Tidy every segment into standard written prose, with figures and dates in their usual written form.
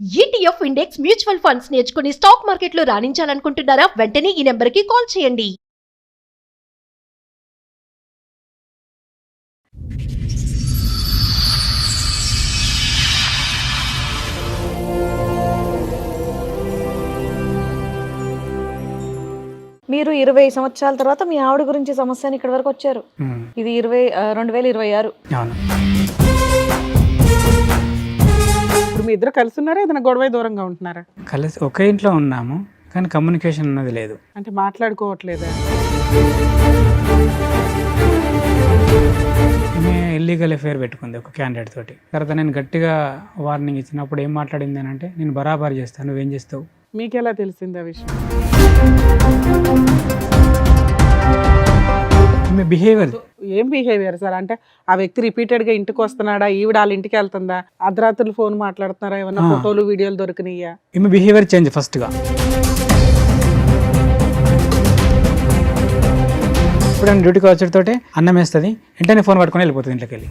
ETF index mutual funds నేర్చుకుని stock మార్కెట్లో రాణించాలనుకుంటున్నారా? వెంటనే ఈ నెంబర్కి కాల్ చేయండి. మీరు 20 సంవత్సరాల తర్వాత మీ ఆవిడ గురించి సమస్యని ఇక్కడ వరకు వచ్చారు. ఇది 2026. అవును. ఇప్పుడు మీ ఇద్దరు కలిసి ఉన్నారా, ఏదైనా గొడవ దూరంగా ఉంటున్నారా? కలిసి ఒకే ఇంట్లో ఉన్నాము కానీ కమ్యూనికేషన్ అన్నది లేదు. అంటే మాట్లాడుకోవట్లేదా? ఇల్లీగల్ అఫేర్ పెట్టుకుంది ఒక క్యాండిడేట్ తోటి. తర్వాత నేను గట్టిగా వార్నింగ్ ఇచ్చినప్పుడు ఏం మాట్లాడింది అని అంటే, నేను బరాబర్ చేస్తాను, నువ్వేం చేస్తావు. మీకు ఎలా తెలిసింది ఆ విషయం? మీ బిహేవియర్. ఏం బిహేవియర్ సార్? అంటే ఆ వ్యక్తి రిపీటెడ్ గా ఇంటికి వస్తున్నాడా, ఈవిడ వాళ్ళ ఇంటికి వెళ్తుందా, అర్ధరాత్రులు ఫోన్ మాట్లాడుతున్నారా, ఏమన్నా ఫోటోలు వీడియోలు దొరికినాయా? ఈమె బిహేవియర్ చేంజ్ ఫస్ట్గా. ఇప్పుడు నేను డ్యూటీకి వచ్చేటతోటే అన్నం వేస్తుంది, వెంటనే ఫోన్ పట్టుకొని వెళ్ళిపోతుంది ఇంట్లోకి వెళ్ళి.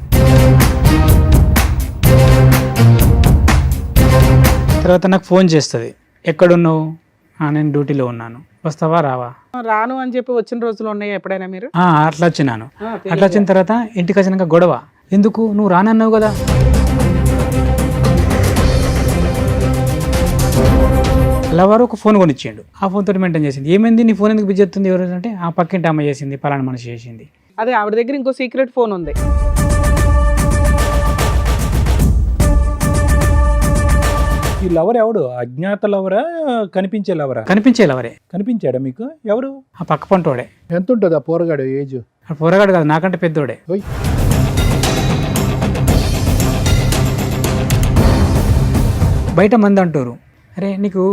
తర్వాత నాకు ఫోన్ చేస్తుంది, ఎక్కడున్నావు? నేను డ్యూటీలో ఉన్నాను, వస్తావా రావా? రాను అని చెప్పి వచ్చిన రోజులు ఉన్నాయా ఎప్పుడైనా మీరు? అట్లా వచ్చినాను. అట్లా వచ్చిన తర్వాత ఇంటికి వచ్చినాక గొడవ, ఎందుకు నువ్వు రానన్నావు కదా. లవర్ ఒక ఫోన్ కొనిచ్చిండు, ఆ ఫోన్ తోటి మెయింటైన్ చేసింది. ఏమైంది నీ ఫోన్ ఎందుకు బిజీ అవుతుంది ఎవరు అంటే, ఆ పక్కింటి అమ్మ చేసింది, పలానా మనిషి చేసింది. అదే ఆవిడ దగ్గర ఇంకో సీక్రెట్ ఫోన్ ఉంది. ఈ లవర్ ఎవడు? అజ్ఞాత లవరా, కనిపించే లవరా? కనిపించే లవరే. కనిపించాడా మీకు? ఎవరు? ఆ పక్క పంటోడే. ఎంత ఉంటుంది ఆ పోరగాడు ఏజ్? ఆ పోరగాడు కాదు, నాకంటే పెద్దోడే. ఓయ్, బయట మంది అంటారు, అరే నీకు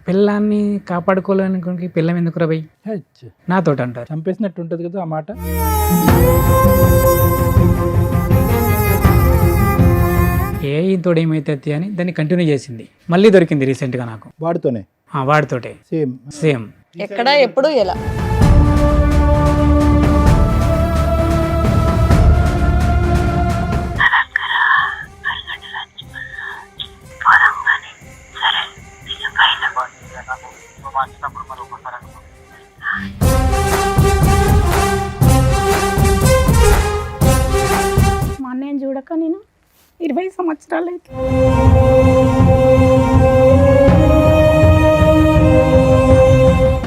పిల్లాన్ని కాపాడుకోలేనికి పిల్లం ఎందుకు రా బయ్, హెచ్. నాతోటి అంటారు. చంపేసినట్టు ఉంటుంది కదా ఆ మాట. ఇంతోడు ఏమైతే అని దాన్ని కంటిన్యూ చేసింది. మళ్ళీ దొరికింది రీసెంట్గా నాకు. వాడితోనే? వాడితోటే సేమ్ సేమ్. ఎక్కడ, ఎప్పుడు, ఎలా? మా అన్నయ్యని చూడక నేను 20 సంవత్సరాలు అయితే.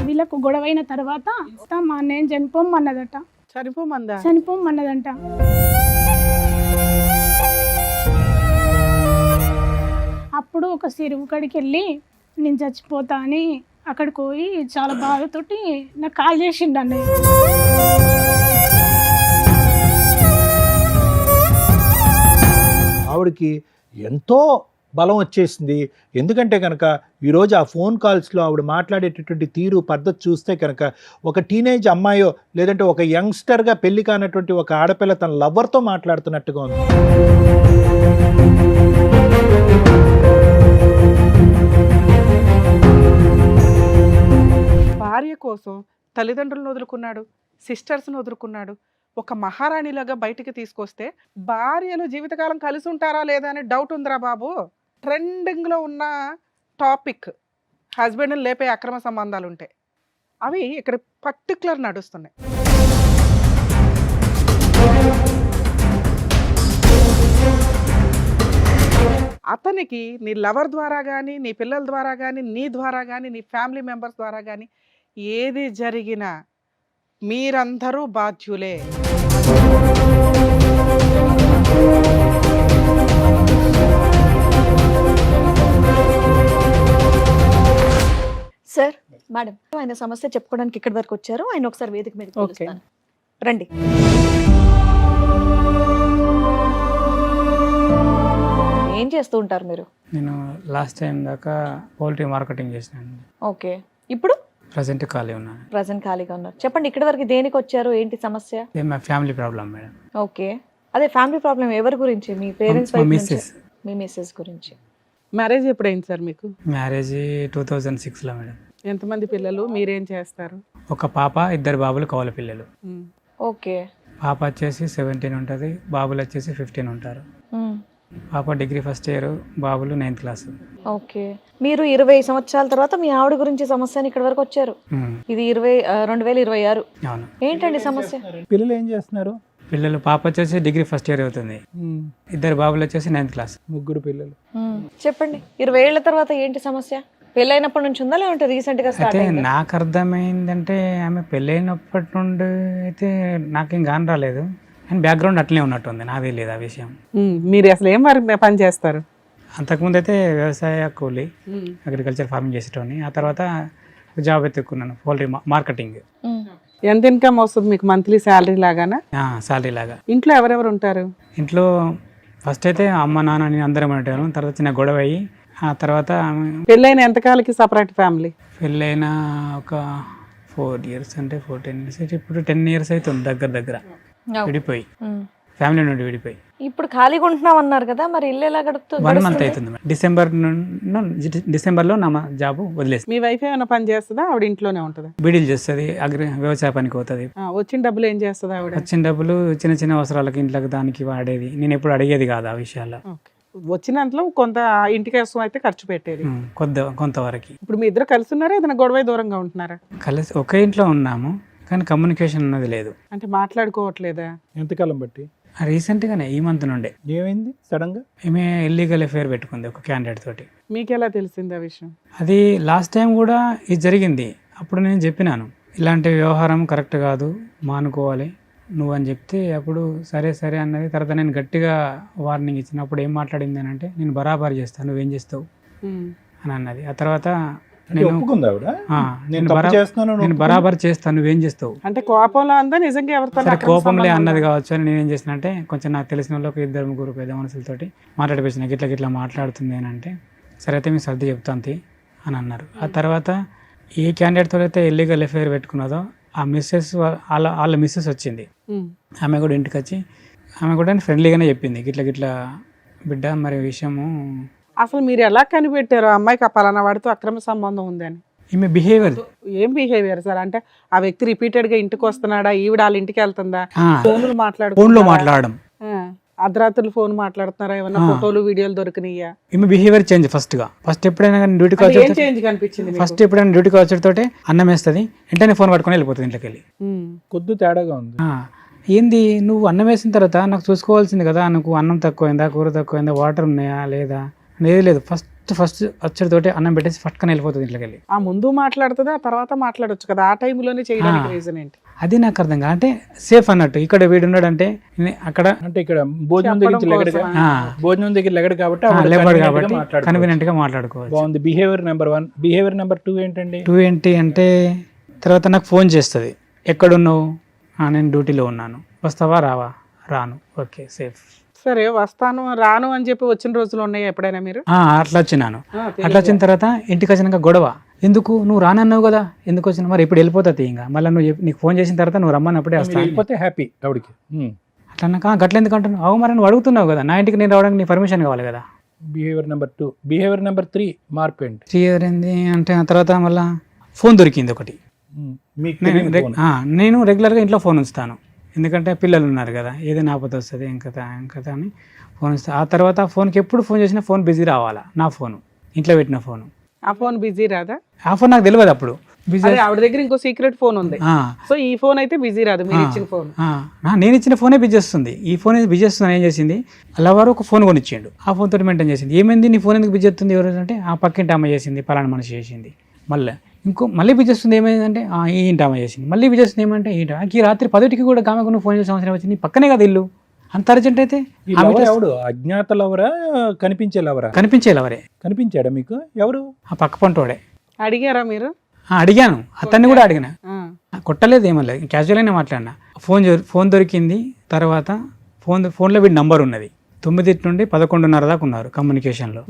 వీళ్ళకు గొడవైన తర్వాత మా అన్నయ్యని చనిపోమన్నదట. చనిపోమన్నదంట. అప్పుడు ఒక చెరువు కాడికి వెళ్ళి నేను చచ్చిపోతా అని అక్కడికి పోయి చాలా బాధతోటి నాకు కాల్ చేసిండు అన్నయ్య. ఆవిడకి ఎంతో బలం వచ్చేసింది. ఎందుకంటే కనుక ఈరోజు ఆ ఫోన్ కాల్స్లో ఆవిడ మాట్లాడేటటువంటి తీరు పద్ధతి చూస్తే కనుక ఒక టీనేజ్ అమ్మాయో లేదంటే ఒక యంగ్స్టర్గా పెళ్లి కానటువంటి ఒక ఆడపిల్ల తన లవర్తో మాట్లాడుతున్నట్టుగా ఉంది. భార్య కోసం తల్లిదండ్రులను వదులుకున్నాడు, సిస్టర్స్ని వదులుకున్నాడు. ఒక మహారాణిలాగా బయటికి తీసుకొస్తే భార్యలు జీవితకాలం కలిసి ఉంటారా లేదా అనే డౌట్ ఉందిరా బాబు. ట్రెండింగ్లో ఉన్న టాపిక్ హస్బెండ్ని లేపే అక్రమ సంబంధాలు ఉంటాయి. అవి ఇక్కడ పర్టికులర్ నడుస్తున్నాయి. అతనికి నీ లవర్ ద్వారా కానీ, నీ పిల్లల ద్వారా కానీ, నీ ద్వారా కానీ, నీ ఫ్యామిలీ మెంబర్స్ ద్వారా కానీ ఏది జరిగినా మీరందరూ బాధ్యులే. సార్, మేడం, ఆయన సమస్య చెప్పుకోవడానికి ఇక్కడి వరకు వచ్చారు. ఆయన ఒకసారి వేదిక మీద పిలుస్తాను. రండి. ఏం చేస్తూ ఉంటారు మీరు? నేను లాస్ట్ టైం దాకా పౌల్ట్రీ మార్కెటింగ్ చేసినాను. ఓకే, ఇప్పుడు ప్రజెంట్ ఖాళీ ఉన్నాను. ప్రజెంట్ ఖాళీగా ఉన్నారు. చెప్పండి, ఇక్కడి వరకు దేనికి వచ్చారు, ఏంటి సమస్య? మా ఫ్యామిలీ ప్రాబ్లం మేడం. ఓకే, అదే ఫ్యామిలీ ప్రాబ్లం ఎవరి గురించి? మీ పేరెంట్స్? మీ మిస్సెస్ గురించి. మ్యారేజ్ ఎప్పుడైంది సార్ మీకు? మ్యారేజ్ 2006లో మేడం. ఎంతమంది పిల్లలు? మీరేం చేస్తారు? ఒక పాప, 2 బాబులు, కవల పిల్లలు. ఓకే. పాప వచ్చేసి 17 ఉంటుంది, బాబులు వచ్చేసి 15 ఉంటారు. పాప డిగ్రీ ఫస్ట్ ఇయర్, బాబులు 9th క్లాస్. ఓకే. మీరు 20 సంవత్సరాల తర్వాత మీ ఆవిడ గురించి సమస్య అని ఇక్కడ వరకు వచ్చారు. ఇది 2026. అవును. ఏంటండి సమస్య? పిల్లలు ఏం చేస్తున్నారు? పిల్లలు పాప వచ్చేసి డిగ్రీ ఫస్ట్ ఇయర్ అవుతుంది, ఇద్దరు బాబులు వచ్చేసి 9th క్లాస్. ముగ్గురు పిల్లలు. చెప్పండి, 20 ఏళ్ల తర్వాత ఏంటి సమస్య? పెళ్ళైనప్పటి నుంచి ఉందా లేదంటే రీసెంట్ గా స్టార్ట్ అయితే అయిందా? నాకు అర్థమైందంటే ఆమె పెళ్ళైనప్పటి నుండి అయితే నాకేం గాని రాలేదు, అండ్ బ్యాక్గ్రౌండ్ అట్లే ఉన్నట్టుంది, నాదే లేదు ఆ విషయం. మీరు అసలు ఏం పని చేస్తారు? అంతకుముందు అయితే వ్యవసాయ కూలి, అగ్రికల్చర్ ఫార్మింగ్ చేసేటోని. ఆ తర్వాత జాబ్ ఎత్తుకున్నాను, పౌల్ట్రీ మార్కెటింగ్. ఎంత ఇన్కమ్ వస్తుంది మీకు మంత్లీ శాలరీ లాగానా? సాలరీ లాగా. ఇంట్లో ఎవరెవరు ఉంటారు? ఇంట్లో ఫస్ట్ అయితే అమ్మ నాన్న నేను అందరం ఉంటాను, తర్వాత చిన్న గొడవ అయ్యి ఆ తర్వాత పెళ్ళైన ఎంతకాలకి సపరేట్ ఫ్యామిలీ? పెళ్ళైన ఒక 4 years అంటే 14 years అయితే ఇప్పుడు 10 years అవుతుంది దగ్గర విడిపోయి, ఫ్యామిలీ నుండి విడిపోయి. ఇప్పుడు ఖాళీగా ఉంటున్నాం అన్నారు కదా, మరి ఇల్లు ఎలా గడుపుతుంది? 1 month అవుతుంది మేడం. డిసెంబర్లో నా జాబ్ వదిలేసి. మీ వైఫ్ ఏమైనా పని చేస్తుందా? ఆవిడ ఇంట్లోనే ఉంటుందా? బీడీలు చేస్తుంది, వ్యవసాయ పనికి పోతుంది. వచ్చిన డబ్బులు ఏం చేస్తుంది ఆవిడ? వచ్చిన డబ్బులు చిన్న చిన్న అవసరాలకి ఇంట్లోకి దానికి వాడేది, నేను ఎప్పుడు అడిగేది కాదు ఆ విషయాల్లో. వచ్చినంతలో కొంత ఇంటికి కోసం అయితే ఖర్చు పెట్టేది. కొంతవరకు. ఇప్పుడు మీ ఇద్దరు కలిసి ఉన్నారా, ఏదైనా గొడవ దూరంగా ఉంటున్నారా? కలిసి ఒకే ఇంట్లో ఉన్నాము, కానీ కమ్యూనికేషన్ అన్నది లేదు. అంటే మాట్లాడుకోవట్లేదా? ఎంతకాలం బట్టి? రీసెంట్గానే ఈ మంత్ నుండే. ఏమైంది సడన్ గా? ఈమె ఇల్లీగల్ అఫేర్ పెట్టుకుంది ఒక క్యాండిడేట్ తోటి. మీకు ఎలా తెలిసింది ఆ విషయం? అది లాస్ట్ టైం కూడా ఇది జరిగింది, అప్పుడు నేను చెప్పినాను ఇలాంటి వ్యవహారం కరెక్ట్ కాదు, మానుకోవాలి నువ్వు అని చెప్తే అప్పుడు సరే సరే అన్నది. తర్వాత నేను గట్టిగా వార్నింగ్ ఇచ్చినప్పుడు ఏం మాట్లాడింది అని అంటే, నేను బరాబర్ చేస్తాను, నువ్వేం చేస్తావు అని అన్నది. ఆ తర్వాత నేను బరాబర్ చేస్తాను, నువ్వేం చేస్తావు అంటే కోపంలో అందా నిజంగా ఎవరితో? సరే కోపంలే అన్నది కావచ్చు అని నేనేం చేసిన అంటే, కొంచెం నాకు తెలిసిన వాళ్ళు ఒక 2-3 పెద్ద మనుషులతోటి మాట్లాడిపోయిన గిట్లా మాట్లాడుతుంది అని అంటే, సరే అయితే మీకు సర్ది చెప్తాంతి అని అన్నారు. ఆ తర్వాత ఏ క్యాండిడేట్తో అయితే ఇల్లీగల్ అఫేర్ పెట్టుకున్నదో ఆ మిస్సెస్ వాళ్ళ మిస్సెస్ వచ్చింది. ఆమె కూడా ఇంటికి వచ్చి ఆమె కూడా ఫ్రెండ్లీగానే చెప్పింది, గిట్లా బిడ్డ మరి విషయము. అసలు మీరు ఎలా కనిపెట్టారు ఆ అమ్మాయికి పలానా వాడితో అక్రమ సంబంధం ఉందని? ఈమె బిహేవియర్. ఏం బిహేవియర్ సార్? అంటే ఆ వ్యక్తి రిపీటెడ్ గా ఇంటికి వస్తున్నాడా, ఈవిడ వాళ్ళ ఇంటికి వెళ్తుందా, ఫోన్లో మాట్లాడడం, అర్ధరాత్రులు ఫోన్ మాట్లాడుతున్నారా, ఏమన్నా ఫోటోలు వీడియోలు దొరికినాయా? ఈమె బిహేవియర్ చేంజ్. ఫస్ట్ ఎప్పుడైనా డ్యూటీకి వచ్చేటోటే అన్నం వేస్తుంది, వెంటనే ఫోన్ పట్టుకొని వెళ్ళిపోతుంది ఇంట్లోకి వెళ్ళి. కొద్ది తేడాగా ఉంది. ఏంది నువ్వు అన్నం వేసిన తర్వాత నాకు చూసుకోవాల్సింది కదా, నాకు అన్నం తక్కువైందా, కూర తక్కువైందా, వాటర్ ఉన్నాయా లేదా అనేది లేదు. ఫస్ట్ వచ్చేటోటే అన్నం పెట్టేసి పట్టుకొని వెళ్ళిపోతుంది ఇంట్లోకి వెళ్ళి. ఆ ముందు మాట్లాడుతుంది, ఆ తర్వాత మాట్లాడొచ్చు కదా, ఆ టైంలోనే చేయడానికి రీజన్ ఏంటి? అది నాకు అర్థం కాదు. అంటే సేఫ్ అన్నట్టు ఇక్కడ వీడు ఉన్నాడు అంటే అక్కడ, అంటే ఇక్కడ భోజనం దగ్గర లెగడు కాబట్టి కన్వీనియంట్ గా మాట్లాడుకోవచ్చు. బాగుంది. Behaviour number 1. బిహేవియర్ నెంబర్ 2 ఏంటండి? 2 ఏంటి అంటే, తర్వాత నాకు ఫోన్ చేస్తుంది, ఎక్కడున్నావు, నేను డ్యూటీలో ఉన్నాను, వస్తావా రావా, రాను, ఓకే సేఫ్. సరే వస్తాను రాను అని చెప్పి వచ్చిన రోజులు ఉన్నాయి ఎప్పుడైనా మీరు? అట్లా వచ్చినాను. అట్లా వచ్చిన తర్వాత ఇంటికి వచ్చినాక గొడవ, ఎందుకు నువ్వు రానన్నావు కదా, ఎందుకు వచ్చినా, మరి ఇప్పుడు వెళ్ళిపోతుంది ఇంకా, మళ్ళీ నీకు ఫోన్ చేసిన తర్వాత నువ్వు రమ్మన్నప్పుడే వస్తా, వెళ్ళిపోతే హ్యాపీ ఆవిడకి. అట్లా అన్నాక గట్ల ఎందుకు అంటున్నావు, అవు మరి నువ్వు అడుగుతున్నావు కదా, నా ఇంటికి నేను రావడానికి నీ పర్మిషన్ కావాలి కదా. Behaviour number 2. బిహేవియర్ నెంబర్ 3 మార్పు ఏంటి? 3 ఏంది అంటే, ఆ తర్వాత మళ్ళీ ఫోన్ దొరికింది ఒకటి. నేను రెగ్యులర్గా ఇంట్లో ఫోన్ ఉంచుతాను, ఎందుకంటే పిల్లలు ఉన్నారు కదా, ఏదైనా ఆపద వస్తుంది ఇంకతా అని ఫోన్ ఇస్తాను. ఆ తర్వాత ఆ ఫోన్కి ఎప్పుడు ఫోన్ చేసినా ఫోన్ బిజీ రావాలా, నా ఫోను ఇంట్లో పెట్టిన ఫోను. ఆ ఫోన్ బిజీ రాదా? ఆ ఫోన్ నాకు తెలియదు అప్పుడు. బిజీ ఆవిడ దగ్గర ఇంకో సీక్రెట్ ఫోన్ ఉంది, సో ఈ ఫోన్ అయితే బిజీ రాదు, మీరు ఇచ్చిన ఫోన్. నేను ఇచ్చిన ఫోనే బిజీ వస్తుంది, ఈ ఫోన్ బిజీ వస్తుంది. ఏం చేసింది, అలా ఒక ఫోన్ కొనిచ్చిండు, ఆ ఫోన్ తోటి మెయింటైన్ చేసింది. ఏమైంది నీ ఫోన్ ఎందుకు బిజీ వస్తుంది, ఎవరు అంటే, ఆ పక్కింటి అమ్మ చేసింది, పలానా మనిషి చేసింది. మళ్ళీ బిజీ వస్తుంది, ఏమైందంటే ఈ ఇంటి అమ్మ చేసింది. మళ్ళీ బిజీ వస్తుంది, ఏమంటే ఈ రాత్రి 10కి కూడా గామెకు నువ్వు ఫోన్ చేసే అవసరం వచ్చింది, పక్కనే కదా ఇల్లు, అంత అర్జెంట్ అయితే. అజ్ఞాత లవరా, కనిపించే లవరా? కనిపించే లవరే. కనిపించాడా మీకు? ఎవరు? ఆ పక్క పంటోడే. అడిగారా మీరు? అడిగాను, అతన్ని కూడా అడిగిన, కొట్టలేదు, ఏమలేదు, క్యాజువల్గానే మాట్లాడినా. ఫోన్ దొరికింది. తర్వాత ఫోన్లో వీడి నంబర్ ఉన్నది, 9 నుండి 11:30 దాకా ఉన్నారు కమ్యూనికేషన్లో.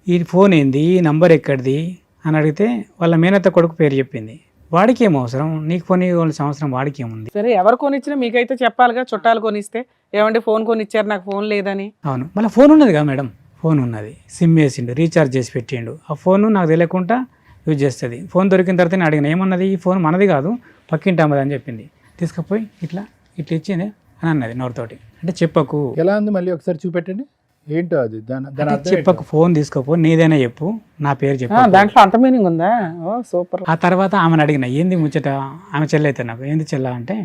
ఈ ఫోన్ ఏంది, ఈ నంబర్ ఎక్కడిది అని అడిగితే వాళ్ళ మేనత్త కొడుకు పేరు చెప్పింది. వాడికి ఏం అవసరం, నీకు ఫోన్ ఇవ్వాల్సిన అవసరం వాడికి ఏముంది? సరే ఎవరు కొనిచ్చినా మీకైతే చెప్పాలిగా, చుట్టాలు కొనిస్తే ఏమంటే ఫోన్ కొనిచ్చారు నాకు ఫోన్ లేదని. అవును, మళ్ళీ ఫోన్ ఉన్నది కదా మేడం, ఫోన్ ఉన్నది, సిమ్ వేసిండు, రీఛార్జ్ చేసి పెట్టిండు. ఆ ఫోన్ నాకు తెలియకుండా యూజ్ చేస్తుంది. ఫోన్ దొరికిన తర్వాత నేను అడిగిన, ఏమన్నది, ఈ ఫోన్ మనది కాదు పక్కింటి అమ్మది అని చెప్పింది. తీసుకుపోయి ఇట్లా ఇచ్చింది అని అన్నది నోరుతోటి. అంటే చెప్పకు. ఎలా ఉంది మళ్ళీ ఒకసారి చూపెట్టండి. ఏంటో అది దాని దాని అంటే అర్థం చెప్పకు, ఫోన్ తీసుకోపో, నీదైనా చెప్పు, నా పేరు చెప్పు. దాంట్లో అంత మీనింగ్ ఉందా? ఓ సూపర్. ఆ తర్వాత ఆమెను అడిగిన, ఏంది ముచ్చట, ఆమె చెల్లి అయితే నాకు, ఏంది చెల్ల అంటే,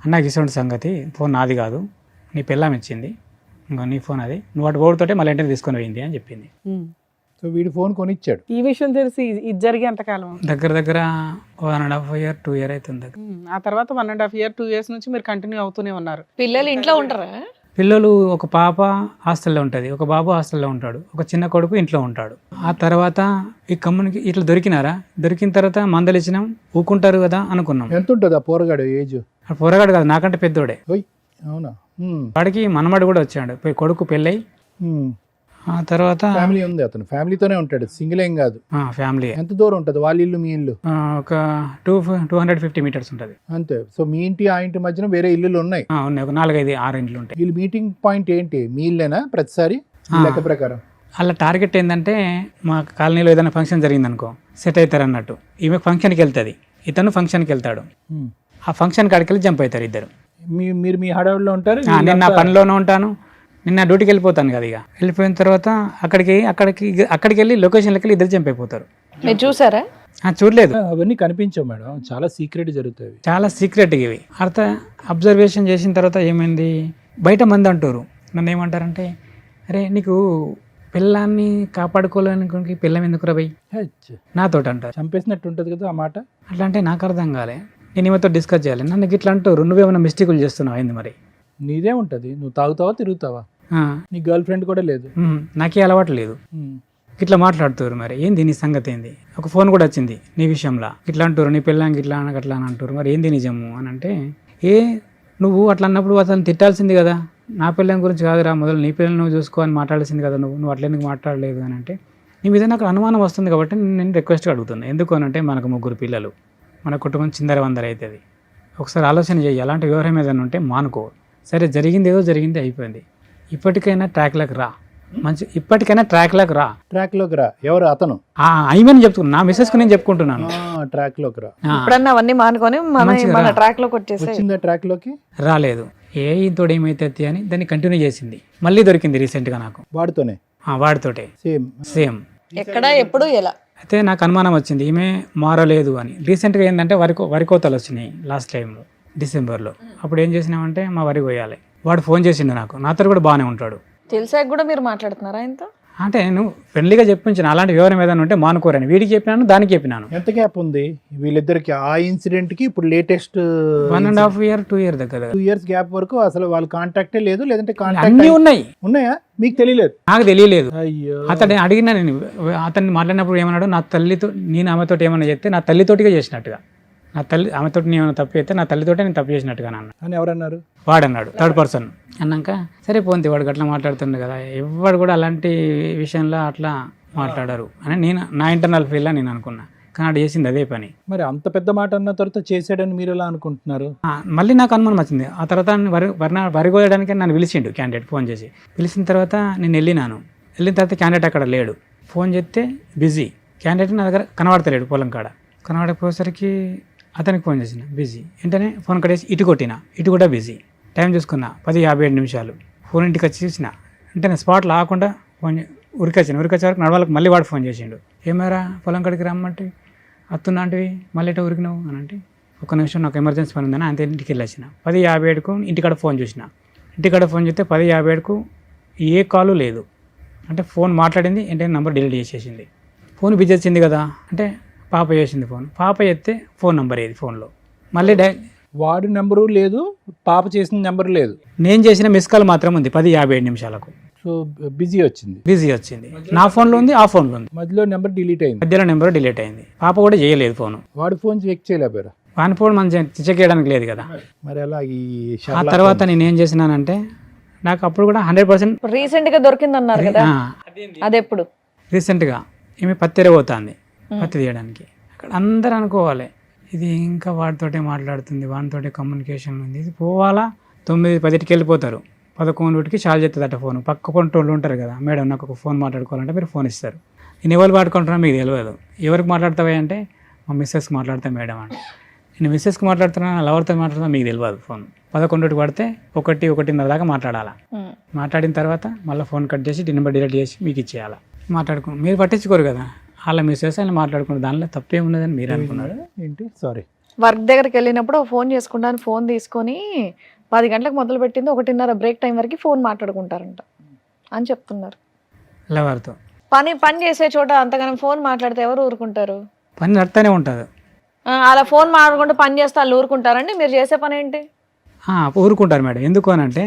అన్నకి ఇటువంటి సంగతి, ఫోన్ నాది కాదు, నీ పిల్లం ఇచ్చింది, ఇంకో నీ ఫోన్ అది, నువ్వు అటు ఓడితోటే మళ్ళీ ఇంటికి తీసుకొని పోయింది అని చెప్పింది. సో వీడి ఫోన్ కొనిచ్చాడు. ఈ విషయం తెలిసి ఇది జరిగే ఎంతకాలం? దగ్గర దగ్గర 1.5 year 2 year అవుతుంది. ఆ తర్వాత 1.5 year 2 years నుంచి మీరు కంటిన్యూ అవుతూనే ఉన్నారు. పిల్లలు ఇంట్లో ఉంటారా? పిల్లలు, ఒక పాప హాస్టల్లో ఉంటుంది, ఒక బాబు హాస్టల్లో ఉంటాడు, ఒక చిన్న కొడుకు ఇంట్లో ఉంటాడు. ఆ తర్వాత ఈ కమ్మునికి ఇట్లా దొరికిన తర్వాత మందలు ఇచ్చినాం, ఊకుంటారు కదా అనుకున్నాం. ఎంత ఉంటుంది ఆ పోరగాడు ఏజ్? ఆ పోరగాడు కాదు, నాకంటే పెద్దోడే. ఓయ్ అవునా? వాడికి మనమడు కూడా వచ్చాడు, కొడుకు పెళ్ళై. ఆ తర్వాత ఫ్యామిలీ ఉంది, అతను ఫ్యామిలీతోనే ఉంటాడు, సింగిల్ ఏం కాదు. ఫ్యామిలీ. ఎంత దూరం ఉంటుంది వాళ్ళ ఇల్లు మీ ఇల్లు? ఒక 250 meters ఉంటుంది అంతే. సో మీ ఇంటి ఆ ఇంటి మధ్యన వేరే ఇల్లులు ఉన్నాయి? ఉన్నాయి, ఒక 4-5-6 ఇండ్లు ఉంటాయి. వీళ్ళు మీటింగ్ పాయింట్ ఏంటి? మీ ఇల్లేనా ప్రతిసారి ఈ లెక్క ప్రకారం? అలా టార్గెట్ ఏంటంటే, మా కాలనీలో ఏదైనా ఫంక్షన్ జరిగింది అనుకో, సెట్ అవుతారు అన్నట్టు. ఈమె ఫంక్షన్కి వెళ్తుంది, ఇతను ఫంక్షన్కి వెళ్తాడు. ఆ ఫంక్షన్ కాడికి వెళ్ళి జంప్ అవుతారు ఇద్దరు. మీరు మీ హడావుడిలో ఉంటారు, నేను నా పనిలోనే ఉంటాను, నిన్న డ్యూటీకి వెళ్ళిపోతాను కదా. ఇక వెళ్ళిపోయిన తర్వాత అక్కడికి వెళ్ళి లొకేషన్లకి వెళ్ళి ఇద్దరు జంప్ అయిపోతారు. మీరు చూసారా? చూడలేదు, అవన్నీ కనిపించవు మేడం, చాలా సీక్రెట్ జరుగుతాయి, చాలా సీక్రెట్ ఇవి. అబ్జర్వేషన్ చేసిన తర్వాత ఏమైంది, బయట మంది అంటారు, నన్ను ఏమంటారంటే, అరే నీకు పిల్లాన్ని కాపాడుకోలేనికి పిల్లం ఎందుకు రబై నాతో అంటారు. చంపేసినట్టు ఉంటుంది కదా ఆ మాట. అట్లా అంటే నాకు అర్థం కాలే, నేను ఈమెతో డిస్కస్ చేయాలి. నన్ను ఇట్లా అంటారు, నువ్వేమైనా మిస్టేకులు చేస్తున్నావు అయింది మరి. నీదే ఉంటుంది, నువ్వు తాగుతావా తిరుగుతావా, నీ గర్ల్ ఫ్రెండ్ కూడా లేదు, నాకే అలవాటు లేదు, ఇట్లా మాట్లాడుతారు. మరి ఏంది నీ సంగతి ఏంది? ఒక ఫోన్ కూడా వచ్చింది నీ విషయంలో, ఇట్లా అంటారు, నీ పిల్లానికి ఇట్లా అట్లా అని అంటారు, మరి ఏంది నిజము అని అంటే, నువ్వు అట్లా అన్నప్పుడు అతను తిట్టాల్సింది కదా, నా పిల్లల గురించి కాదురా, మొదలు నీ పిల్లలు నువ్వు చూసుకో అని మాట్లాడాల్సింది కదా, నువ్వు అట్లా ఎందుకు మాట్లాడలేదు అని అంటే, నీ మీద నాకు అనుమానం వస్తుంది కాబట్టి నేను రిక్వెస్ట్గా అడుగుతున్నాను. ఎందుకు అని అంటే, మనకు 3 పిల్లలు, మన కుటుంబం చిందరవందర అవుతుంది. ఒకసారి ఆలోచన చేయి, అలాంటి వ్యవహారం ఏదైనా ఉంటే మానుకో. సరే జరిగింది ఏదో జరిగింది, అయిపోయింది. ఇప్పటికైనా ట్రాక్లోకి రా, ఇప్పటికైనా ట్రాక్లోకి రా. ట్రాక్లోకి రా. ఎవరు అతను? అయిమని చెప్తున్నా, నా మిస్సెస్కి నేను చెప్పుకుంటున్నాను. ట్రాక్లోకి రా. ఇప్పుడన్నా అవన్నీ మానుకొని మన ట్రాక్ లోకి వచ్చేసి వచ్చిందా ట్రాక్లోకి? రాలేదు. ఇంతోడు ఏమైతే అని దాన్ని కంటిన్యూ చేసింది. మళ్ళీ దొరికింది రీసెంట్గా నాకు, వాడితోనే. వాడితోటే సేమ్. ఎక్కడ ఎప్పుడు ఎలా? అయితే నాకు అనుమానం వచ్చింది, ఈమె మారలేదు అని. రీసెంట్గా ఏంటంటే వరి కోతలు వచ్చినాయి లాస్ట్ టైంలో, డిసెంబర్లో. అప్పుడు ఏం చేసినామంటే, మా వరి కొయ్యాలి, వాడు ఫోన్ చేసిండు నాకు, నాతో కూడా బాగానే ఉంటాడు. తెలిసాక కూడా మీరు మాట్లాడుతున్నారా ఆయనతో? అంటే నేను ఫ్రెండ్లీగా చెప్పించిన, అలాంటి వివరం ఏదైనా ఉంటే మానుకోరని. వీడికి చెప్పినాను, దానికి చెప్పినాను. ఎంత గ్యాప్ ఉంది వీళ్ళిద్దరికి ఆ ఇన్సిడెంట్ కి? ఇప్పుడు లేటెస్ట్ 1.5 year 2 year దగ్గర 2 years గ్యాప్ వరకు అసలు వాళ్ళ కాంటాక్టే లేదు, లేదంటే అన్నీ ఉన్నాయి. ఉన్నాయా? మీకు తెలియలేదు? నాకు తెలియలేదు. అయ్యో. అతన్ని అడిగినా, నేను అతన్ని మాట్లాడినప్పుడు ఏమన్నాడు, నా తల్లితో, నేను ఆమెతో ఏమన్నా చెప్తే నా తల్లితోటిగా చేసినట్టుగా, నా తల్లి ఆమెతో నేను ఏమైనా తప్పు చేస్తే నా తల్లితోటే నేను తప్పు చేసినట్టుగా అన్న. అని ఎవరన్నారు? వాడన్నాడు, 3rd person అన్నాక, సరే పోంది, వాడికి అట్లా మాట్లాడుతుండే కదా, ఎవరు కూడా అలాంటి విషయంలో అట్లా మాట్లాడారు అని నేను నా ఇంటర్నల్ ఫీల్డ్లో నేను అనుకున్నా. కానీ ఆడు చేసింది అదే పని. మరి అంత పెద్ద మాట అన్న తర్వాత చేసాడని మీరు ఎలా అనుకుంటున్నారు? మళ్ళీ నాకు అనుమానం వచ్చింది. ఆ తర్వాత వరి కోయడానికి నన్ను పిలిచిండు క్యాండిడేట్, ఫోన్ చేసి. పిలిచిన తర్వాత నేను వెళ్ళిన తర్వాత క్యాండిడేట్ అక్కడ లేడు. ఫోన్ చేస్తే బిజీ, క్యాండిడేట్ నా దగ్గర కనబడతలేడు. పొలం కాడ కనబడకపోయేసరికి అతనికి ఫోన్ చేసిన, బిజీ. వెంటనే ఫోన్ కట్టేసి ఇటు కొట్టిన, ఇటు కూడా బిజీ. టైం చూసుకున్నా 10:57. ఫోన్ ఇంటికి వచ్చి చూసిన, వెంటనే స్పాట్లో ఆకుండా ఫోన్ ఉరికొచ్చిన వరకు నడవాళ్ళకి మళ్ళీ వాడు ఫోన్ చేసిండు. ఏమారా పొలం కాడికి రమ్మంటే అత్తున్నాంటివి, మళ్ళీ ఇటు ఉరికినావు అని అంటే, ఒక్క నిమిషం నాకు ఎమర్జెన్సీ పని ఉందని అంతే ఇంటికి వెళ్ళి వచ్చిన. 10:57కు ఇంటికాడ ఫోన్ చూసిన. ఇంటికాడ ఫోన్ చేస్తే 10:57కు ఏ కాలు లేదు. అంటే ఫోన్ మాట్లాడింది, ఏంటంటే నెంబర్ డిలీట్ చేసేసింది. ఫోన్ బిజీ వచ్చింది కదా అంటే, పాప చేసింది ఫోన్. పాప చేస్తే ఫోన్ నెంబర్ ఏది ఫోన్లో, మళ్ళీ వాడి నెంబరు లేదు, పాప చేసిన నెంబర్ లేదు, నేను చేసిన మిస్ కాల్ మాత్రం ఉంది 10:57. సో బిజీ వచ్చింది. బిజీ వచ్చింది. నా ఫోన్లో ఉంది, ఆ ఫోన్లో ఉంది. మధ్యలో నెంబర్ డిలీట్ అయింది. మధ్యలో నెంబర్ డిలీట్ అయింది. పాప కూడా చేయలేదు ఫోన్. వాడి ఫోన్ చెక్ చేయలేపారా? వాని ఫోన్ మనం చెక్ చేయడానికి లేదు కదా. మరి అలా ఈ ఆ తర్వాత నేను ఏం చేసినానంటే, నాకు అప్పుడు కూడా 100% రీసెంట్ గా దొరికింది అన్నారు కదా, అదెప్పుడు? రీసెంట్గా ఈమె పత్తి పోతుంది, పత్తి తీయడానికి. అక్కడ అందరూ అనుకోవాలి, ఇది ఇంకా వాడితోటే మాట్లాడుతుంది, వాడితోటే కమ్యూనికేషన్ ఉంది, ఇది పోవాలా. 9-10కి వెళ్ళిపోతారు, 11కి చాలు చేస్తుందట ఫోన్. పక్క కొంటోళ్ళు ఉంటారు కదా, మేడం నాకు ఒక ఫోన్ మాట్లాడుకోవాలంటే మీరు ఫోన్ ఇస్తారు. నేను ఎవరు మాట్లాడుకుంటున్నా మీకు తెలియదు. ఎవరికి మాట్లాడతావా అంటే, మా మిస్సెస్కి మాట్లాడతా మేడం అంటే. నేను మిస్సెస్కి మాట్లాడుతున్నా లవర్తో మాట్లాడుతున్నా మీకు తెలియదు ఫోన్ 11కి పడితే 1:30 దాకా మాట్లాడాలా. మాట్లాడిన తర్వాత మళ్ళీ ఫోన్ కట్ చేసి నెంబర్ డిలీట్ చేసి మీకు ఇచ్చేయాలా. మాట్లాడుకుని మీరు పట్టించుకోరు కదా, వాళ్ళ మిస్సెస్ ఆయన మాట్లాడుకున్నారు, దానిలో తప్పే ఉన్నదని మీరు అనుకున్నారు ఏంటి? సారీ, వర్క్ దగ్గరికి వెళ్ళినప్పుడు ఫోన్ చేసుకుంటాను, ఫోన్ తీసుకొని 10 గంటలకు మొదలు పెట్టింది 1:30 బ్రేక్ టైం వరకు ఫోన్ మాట్లాడుకుంటారంట అని చెప్తున్నారు. లవర్తో పని చేసే చోట అంతగానం ఫోన్ మాట్లాడితే ఎవరు ఊరుకుంటారు? పని నడుతూనే ఉంటుంది. అలా ఫోన్ మాట్లాడుకుంటూ పని చేస్తే వాళ్ళు ఊరుకుంటారండి? మీరు చేసే పని ఏంటి? ఊరుకుంటారు మేడం. ఎందుకు అని అంటే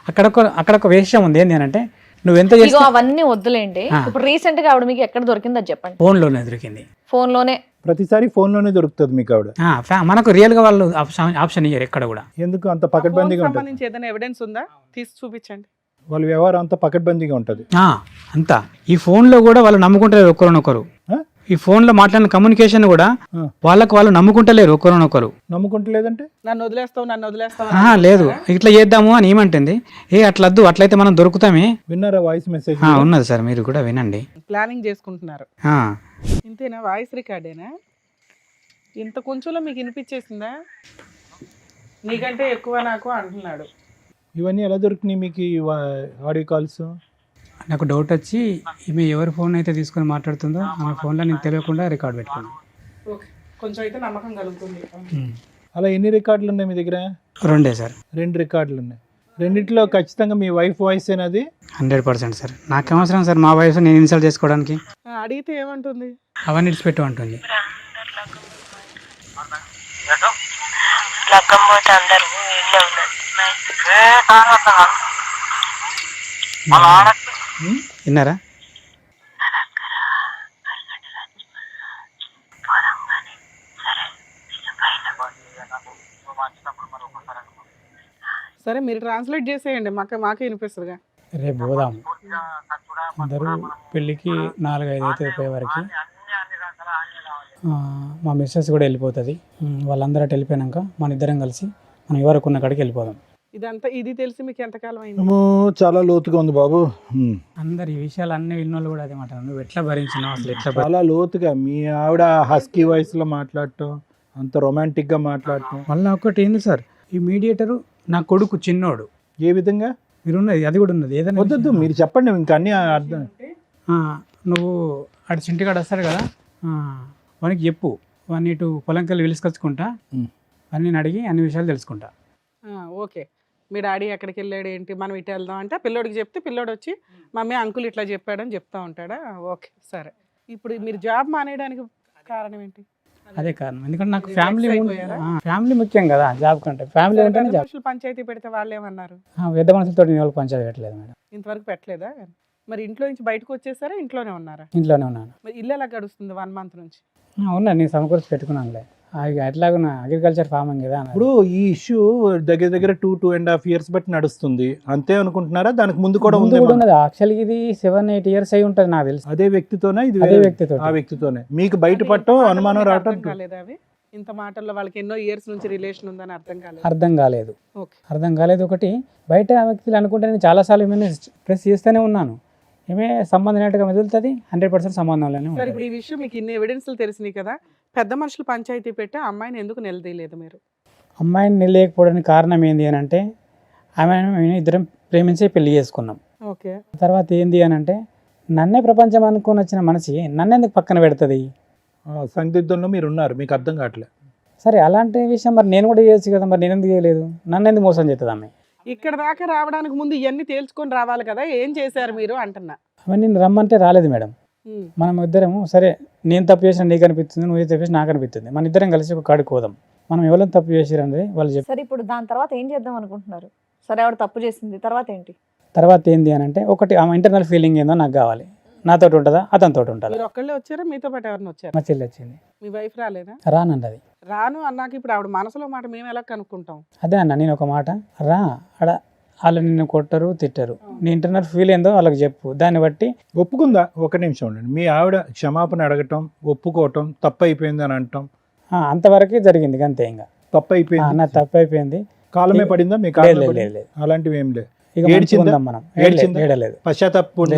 అక్కడ ఒక విషయం ఉంది. ఏంటి అని అంటే నువ్వు ఎంత ఇగో అవన్నీ వద్దులేండి. ఇప్పుడు రీసెంట్ గా ఆవిడ మీకు ఎక్కడ దొరికిందో చెప్పండి. ఫోన్లోనే దొరికింది. ఫోన్లోనే ప్రతిసారి ఫోన్లోనే దొరుకుతుంది మీకు ఆవిడ. మనకు రియల్గా వాళ్ళు ఆప్షన్ ఇయ్యరు ఎక్కడ కూడా. ఎందుకు అంత పకడ్బందీగా ఉంటుంది? సంబంధించి ఏదైనా ఎవిడెన్స్ ఉందా తీసి చూపించండి. వాళ్ళ వ్యవహారం అంత పకడ్బందీగా ఉంటుంది. అంతా ఈ ఫోన్లో కూడా వాళ్ళు నమ్ముకుంటలేరు ఒకరినొకరు. ఈ ఫోన్లో మాట్లాడిన కమ్యూనికేషన్ కూడా వాళ్ళు నమ్ముకుంటలేరు ఒకరినొకరు. నమ్ముకుంటలేదంటే నన్ను వదిలేస్తావు లేదు ఇట్లా చేద్దాము అని ఏమంటుంది. అట్లద్దు, అట్లయితే మనం దొరుకుతామే. విన్నారా వాయిస్ మెసేజ్? ఉన్నది సార్, మీరు కూడా వినండి. ప్లానింగ్ చేసుకుంటున్నారు. ఇంతేనా? వాయిస్ రికార్డేనా? ఇంత కొంచెంలో మీకు వినిపించేసిందా? నీకంటే ఎక్కువ నాకు అంటున్నాడు. ఇవన్నీ ఎలా దొరికినాయి మీకు ఈ ఆడియో కాల్స్? నాకు డౌట్ వచ్చి ఈమె ఎవరి ఫోన్ అయితే తీసుకొని మాట్లాడుతుందో ఆ ఫోన్లో నేను తెలియకుండా రికార్డ్ పెట్టుకున్నాను. ఓకే, కొంచెం అయితే నమ్మకం కలుగుతుంది. అలా ఎన్ని రికార్డులు ఉన్నాయి మీ దగ్గర? 2 సార్. 2 రికార్డులు ఉన్నాయి. రెండిట్లో ఖచ్చితంగా మీ వైఫ్ వాయిస్ ఏనది? 100% సార్. నాకేం అవసరం సార్ మా వైఫ్ నేను ఇన్సల్ట్ చేసుకోవడానికి? అడిగితే ఏమంటుంది? అవన్నీ ఇడిచిపెట్టు అంటుంది. విన్నారా? సరే మీరు ట్రాన్స్లేట్ చేసేయండి, మాకే వినిపిస్తుందిగా. రేపు పోదాం అందరూ పెళ్ళికి 4-5 అయితే అయిపోయే వరకు. మా మిస్సెస్ కూడా వెళ్ళిపోతుంది. వాళ్ళందరూ అటు వెళ్ళిపోయాక మన ఇద్దరం కలిసి మనం ఎవరికి ఉన్న కాడికి వెళ్ళిపోదాం. ఇదంతా ఇది తెలిసి మీకు ఎంతకాలం అయింది? చాలా లోతుగా ఉంది బాబు. అందరు ఈ విషయాలు అన్ని విన్నోళ్ళు కూడా అదే మాట. నువ్వు ఎట్లా భరించినావు అసలు? ఎట్లా చాలా లోతుగా మీ ఆవిడ హస్కీ వాయిస్ లో మాట్లాడటం, అంత రొమాంటిక్ గా మాట్లాడటం. మళ్ళీ ఒకటి ఏంది సార్, ఈ మీడియేటరు నా కొడుకు చిన్నోడు. ఏ విధంగా? మీరు ఉన్నది అది కూడా ఉన్నది. ఏదైనా వద్దు మీరు చెప్పండి, ఇంకా అన్ని అర్థం. నువ్వు అటు చింటికాడు వస్తాడు కదా, వానికి చెప్పు, వాడిని ఇటు పొలంకెళ్ళి పిలుచుకొచ్చుకుంటా, అని నేను అడిగి అన్ని విషయాలు తెలుసుకుంటా. ఓకే, మీ డాడీ ఎక్కడికి వెళ్ళాడు ఏంటి, మనం ఇటు వెళ్దాం అంటే పిల్లోడికి చెప్తే పిల్లోడు వచ్చి మమ్మీ అంకుల్ ఇట్లా చెప్పాడని చెప్తా ఉంటాడా? ఓకే సరే. ఇప్పుడు మీరు జాబ్ మానేయడానికి కారణం ఏంటి? అదే కారణం. ఎందుకంటే నాకు ఫ్యామిలీ ముఖ్యం కదా జాబ్ కంటే. ఫ్యామిలీ అంటే పంచాయతీ పెడితే వాళ్ళు ఏమన్నారు? పెద్ద మనుషులతో నేను వాళ్ళకి పంచాయతీ పెట్టలేదు మేడం. ఇంతవరకు పెట్టలేదా? మరి ఇంట్లో నుంచి బయటకు వచ్చేసారా ఇంట్లోనే ఉన్నారా? ఇంట్లోనే ఉన్నాను. మరి ఇల్లు ఎలా గడుస్తుంది 1 month నుంచి? ఉన్నా, నేను సమకూర్చి పెట్టుకున్నానులే. ఎట్లాగున్నా అగ్రికల్చర్ ఫార్మింగ్ కదా. ఇప్పుడు ఈ ఇష్యూ దగ్గర 2.5 years బట్టి నడుస్తుంది అంతే అనుకుంటున్నారా? దానికి ముందు కూడా ఉంది? యాక్చువల్గా ఇది 7-8 years అయి ఉంటుంది నాకు తెలిసి. అదే వ్యక్తితోనే? ఇది అదే వ్యక్తితో. ఆ వ్యక్తితోనే మీకు బయటపడటం అనుమానం రావటం కాలేదా? అవి ఇంత మాటల్లో వాళ్ళకి ఎన్నో ఇయర్స్ నుంచి రిలేషన్ ఉందని అర్థం కాలేదు. ఒకటి బయట వ్యక్తులు అనుకుంటే నేను చాలాసార్లు ఏమైనా ప్రెస్ చేస్తూనే ఉన్నాను. ఏమే సంబంధం లేనట్టుగా మెదులుతుంది, 100% సంబంధంలోనే. సరే, ఇప్పుడు ఈ విషయం మీకు ఇన్ని ఎవిడెన్స్లు తెలిసినాయి కదా, పెద్ద మనుషులు పంచాయతీ పెట్టి అమ్మాయిని ఎందుకు నిలదీయలేదు మీరు? అమ్మాయిని నిలదీయకపోవడానికి కారణం ఏంది అని అంటే, ఆమె ఇద్దరం ప్రేమించే పెళ్లి చేసుకున్నాం. ఓకే, తర్వాత ఏంది అని అంటే, నన్నే ప్రపంచం అనుకుని వచ్చిన మనిషి నన్ను ఎందుకు పక్కన పెడుతుంది? సందిగ్ధంలో మీరు ఉన్నారు, మీకు అర్థం కావట్లేదు. సరే అలాంటి విషయం మరి నేను కూడా చేయొచ్చు కదా, మరి నేను ఎందుకు చేయలేదు? నన్ను ఎందుకు మోసం చేస్తుంది ఆమె? ఇక్కడ దాకా రావడానికి ముందు ఇవన్నీ తేల్చుకొని రావాలి కదా, ఏం చేశారు మీరు అంటున్నా. అవన్నీ నేను రమ్మంటే రాలేదు మేడం. మనం ఇద్దరము సరే, నేను తప్పు చేసిన నీకు అనిపిస్తుంది, నువ్వు తప్పు చేసి నాకు అనిపిస్తుంది, మన ఇద్దరం కలిసి ఒక కాడికి పోదాం, మనం ఎవరైనా తప్పు చేసిరండి వాళ్ళు చెప్పి. సరే, ఇప్పుడు దాని తర్వాత ఏం చేద్దాం అనుకుంటున్నారు? సరే, ఆవిడ తప్పు చేసింది, తర్వాత ఏంటి? తర్వాత ఏంది అని అంటే, ఒకటి ఆమె ఇంటర్నల్ ఫీలింగ్ ఏందో నాకు కావాలి. నాతో ఉంటుందా, అతనితో ఉంటుందా? మీరు ఒక్కళ్ళే వచ్చారా, మీతో పాటు ఎవరిని వచ్చారు? మా చెల్లి వచ్చింది. మీ వైఫ్ రాలేదా? రానండి. అది రాను అన్నాక ఇప్పుడు ఆవిడ మనసులో మాట మేము ఎలా కనుక్కుంటాం? అదే అన్న, నేను ఒక మాట రా అడ, వాళ్ళు నిన్ను కొట్టరు తిట్టరు, నీ ఇంటర్నల్ ఫీల్ ఏందో వాళ్ళకి చెప్పు, దాన్ని బట్టి ఒప్పుకుందా. ఒక నిమిషం ఉండండి. మీ ఆవిడ క్షమాపణ అడగటం, ఒప్పుకోవటం, తప్పు అయిపోయింది అని అంటాం, అంతవరకే జరిగింది. అంతే, ఇంకా తప్పు అయిపోయింది, నా తప్పు అయిపోయింది. కాలమే పడిందా మీకు? అలాంటివి ఏం లేదు. ఏడలేదు. పశ్చాత్తాపం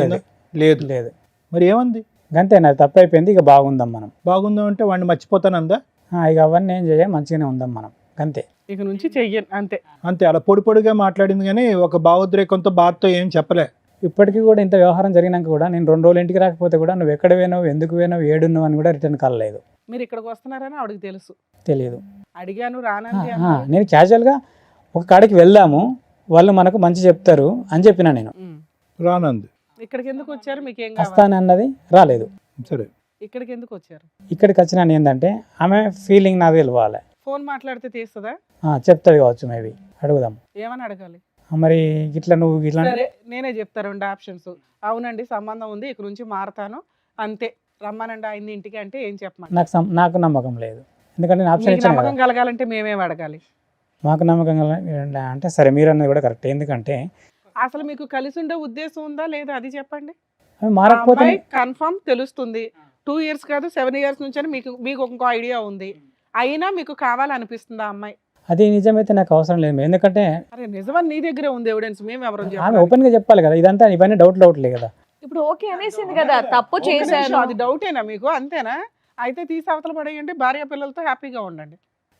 లేదు. మరి ఏముంది? అంతే, నాది తప్పు అయిపోయింది, ఇక బాగుందాం మనం. బాగుందాం అంటే వాడిని మర్చిపోతానందా? ఇక అవన్నీ ఏం చేయ మంచిగానే ఉందాం మనం అంతే. ఇక నుంచి చెయ్యను అంతే. అంతే, అలా పొడి పొడిగా మాట్లాడింది కానీ ఒక భావోద్రేకంతో బాధతో ఏం చెప్పలే. ఇప్పటికీ కూడా ఇంత వ్యవహారం జరిగినాక కూడా నేను 2 రోజులు ఇంటికి రాకపోతే కూడా నువ్వు ఎక్కడ పోయినావు, ఎందుకు పోయినావు, ఏడున్నావు అని కూడా రిటర్న్ కాల్ లేదు. మీరు ఇక్కడికి వస్తున్నారని ఆవిడకి తెలుసు, తెలియదు. అడిగాను రానంది నేను క్యాజువల్గా ఒక కాడికి వెళ్దాము, వాళ్ళు మనకు మంచి చెప్తారు అని చెప్పిన నేను. రానంది. ఇక్కడికి ఎందుకు వచ్చారు, మీకు ఏం కావాలి? వస్తాను అన్నది రాలేదు. సరే, ఇక్కడికి ఎందుకు వచ్చారు? ఇక్కడికి వచ్చిన ఏంటంటే ఆమె ఫీలింగ్ నాది తెలియాలి. ఫోన్ మాట్లాడితే తీస్తుందా? చెప్తుంది కావచ్చు, మేబీ అడుగుదాం. ఏమని అడగాలి? మరి ఇట్లా నువ్వు ఇట్లా సరే నేనే చెప్తా 2 ఆప్షన్స్. అవునండి సంబంధం ఉంది, ఇక్కడ నుంచి మారతాను అంతే, రమ్మనండి ఆయన్ని ఇంటికి అంటే ఏం చెప్పమని? నాకు నమ్మకం లేదు, ఎందుకంటే నేను ఆప్షన్ మీకు ఇచ్చాను నమ్మకం కదా. కలగాలంటే మేమేం అడగాలి? మాకు నమ్మకం అంటే సరే మీరు అన్నది కూడా కరెక్ట్. ఎందుకంటే అసలు మీకు కలిసి ఉండే ఉద్దేశం ఉందా లేదా అది చెప్పండి. అవి మారకపోతే కన్ఫర్మ్ తెలుస్తుంది. 2 years కాదు 7 years నుంచి అని మీకు మీకు ఇంకో ఐడియా ఉంది, అయినా మీకు కావాలనిపిస్తుందా అమ్మాయి? అది నిజమైతే నాకు అవసరం లేదు. ఎందుకంటే అరే నిజమని నీ దగ్గరే ఉంది ఎవిడెన్స్, మేము ఎవరు ఆమె ఓపెన్ గా చెప్పాలి కదా. ఇదంతా ఇవన్నీ డౌట్లే కదా. ఇప్పుడు ఓకే అనేసింది కదా, తప్పు చేశాను. అది డౌటేనా మీకు? అంతేనా? అయితే తీసి అవతల పడేయండి, భార్య పిల్లలతో హ్యాపీగా ఉండండి.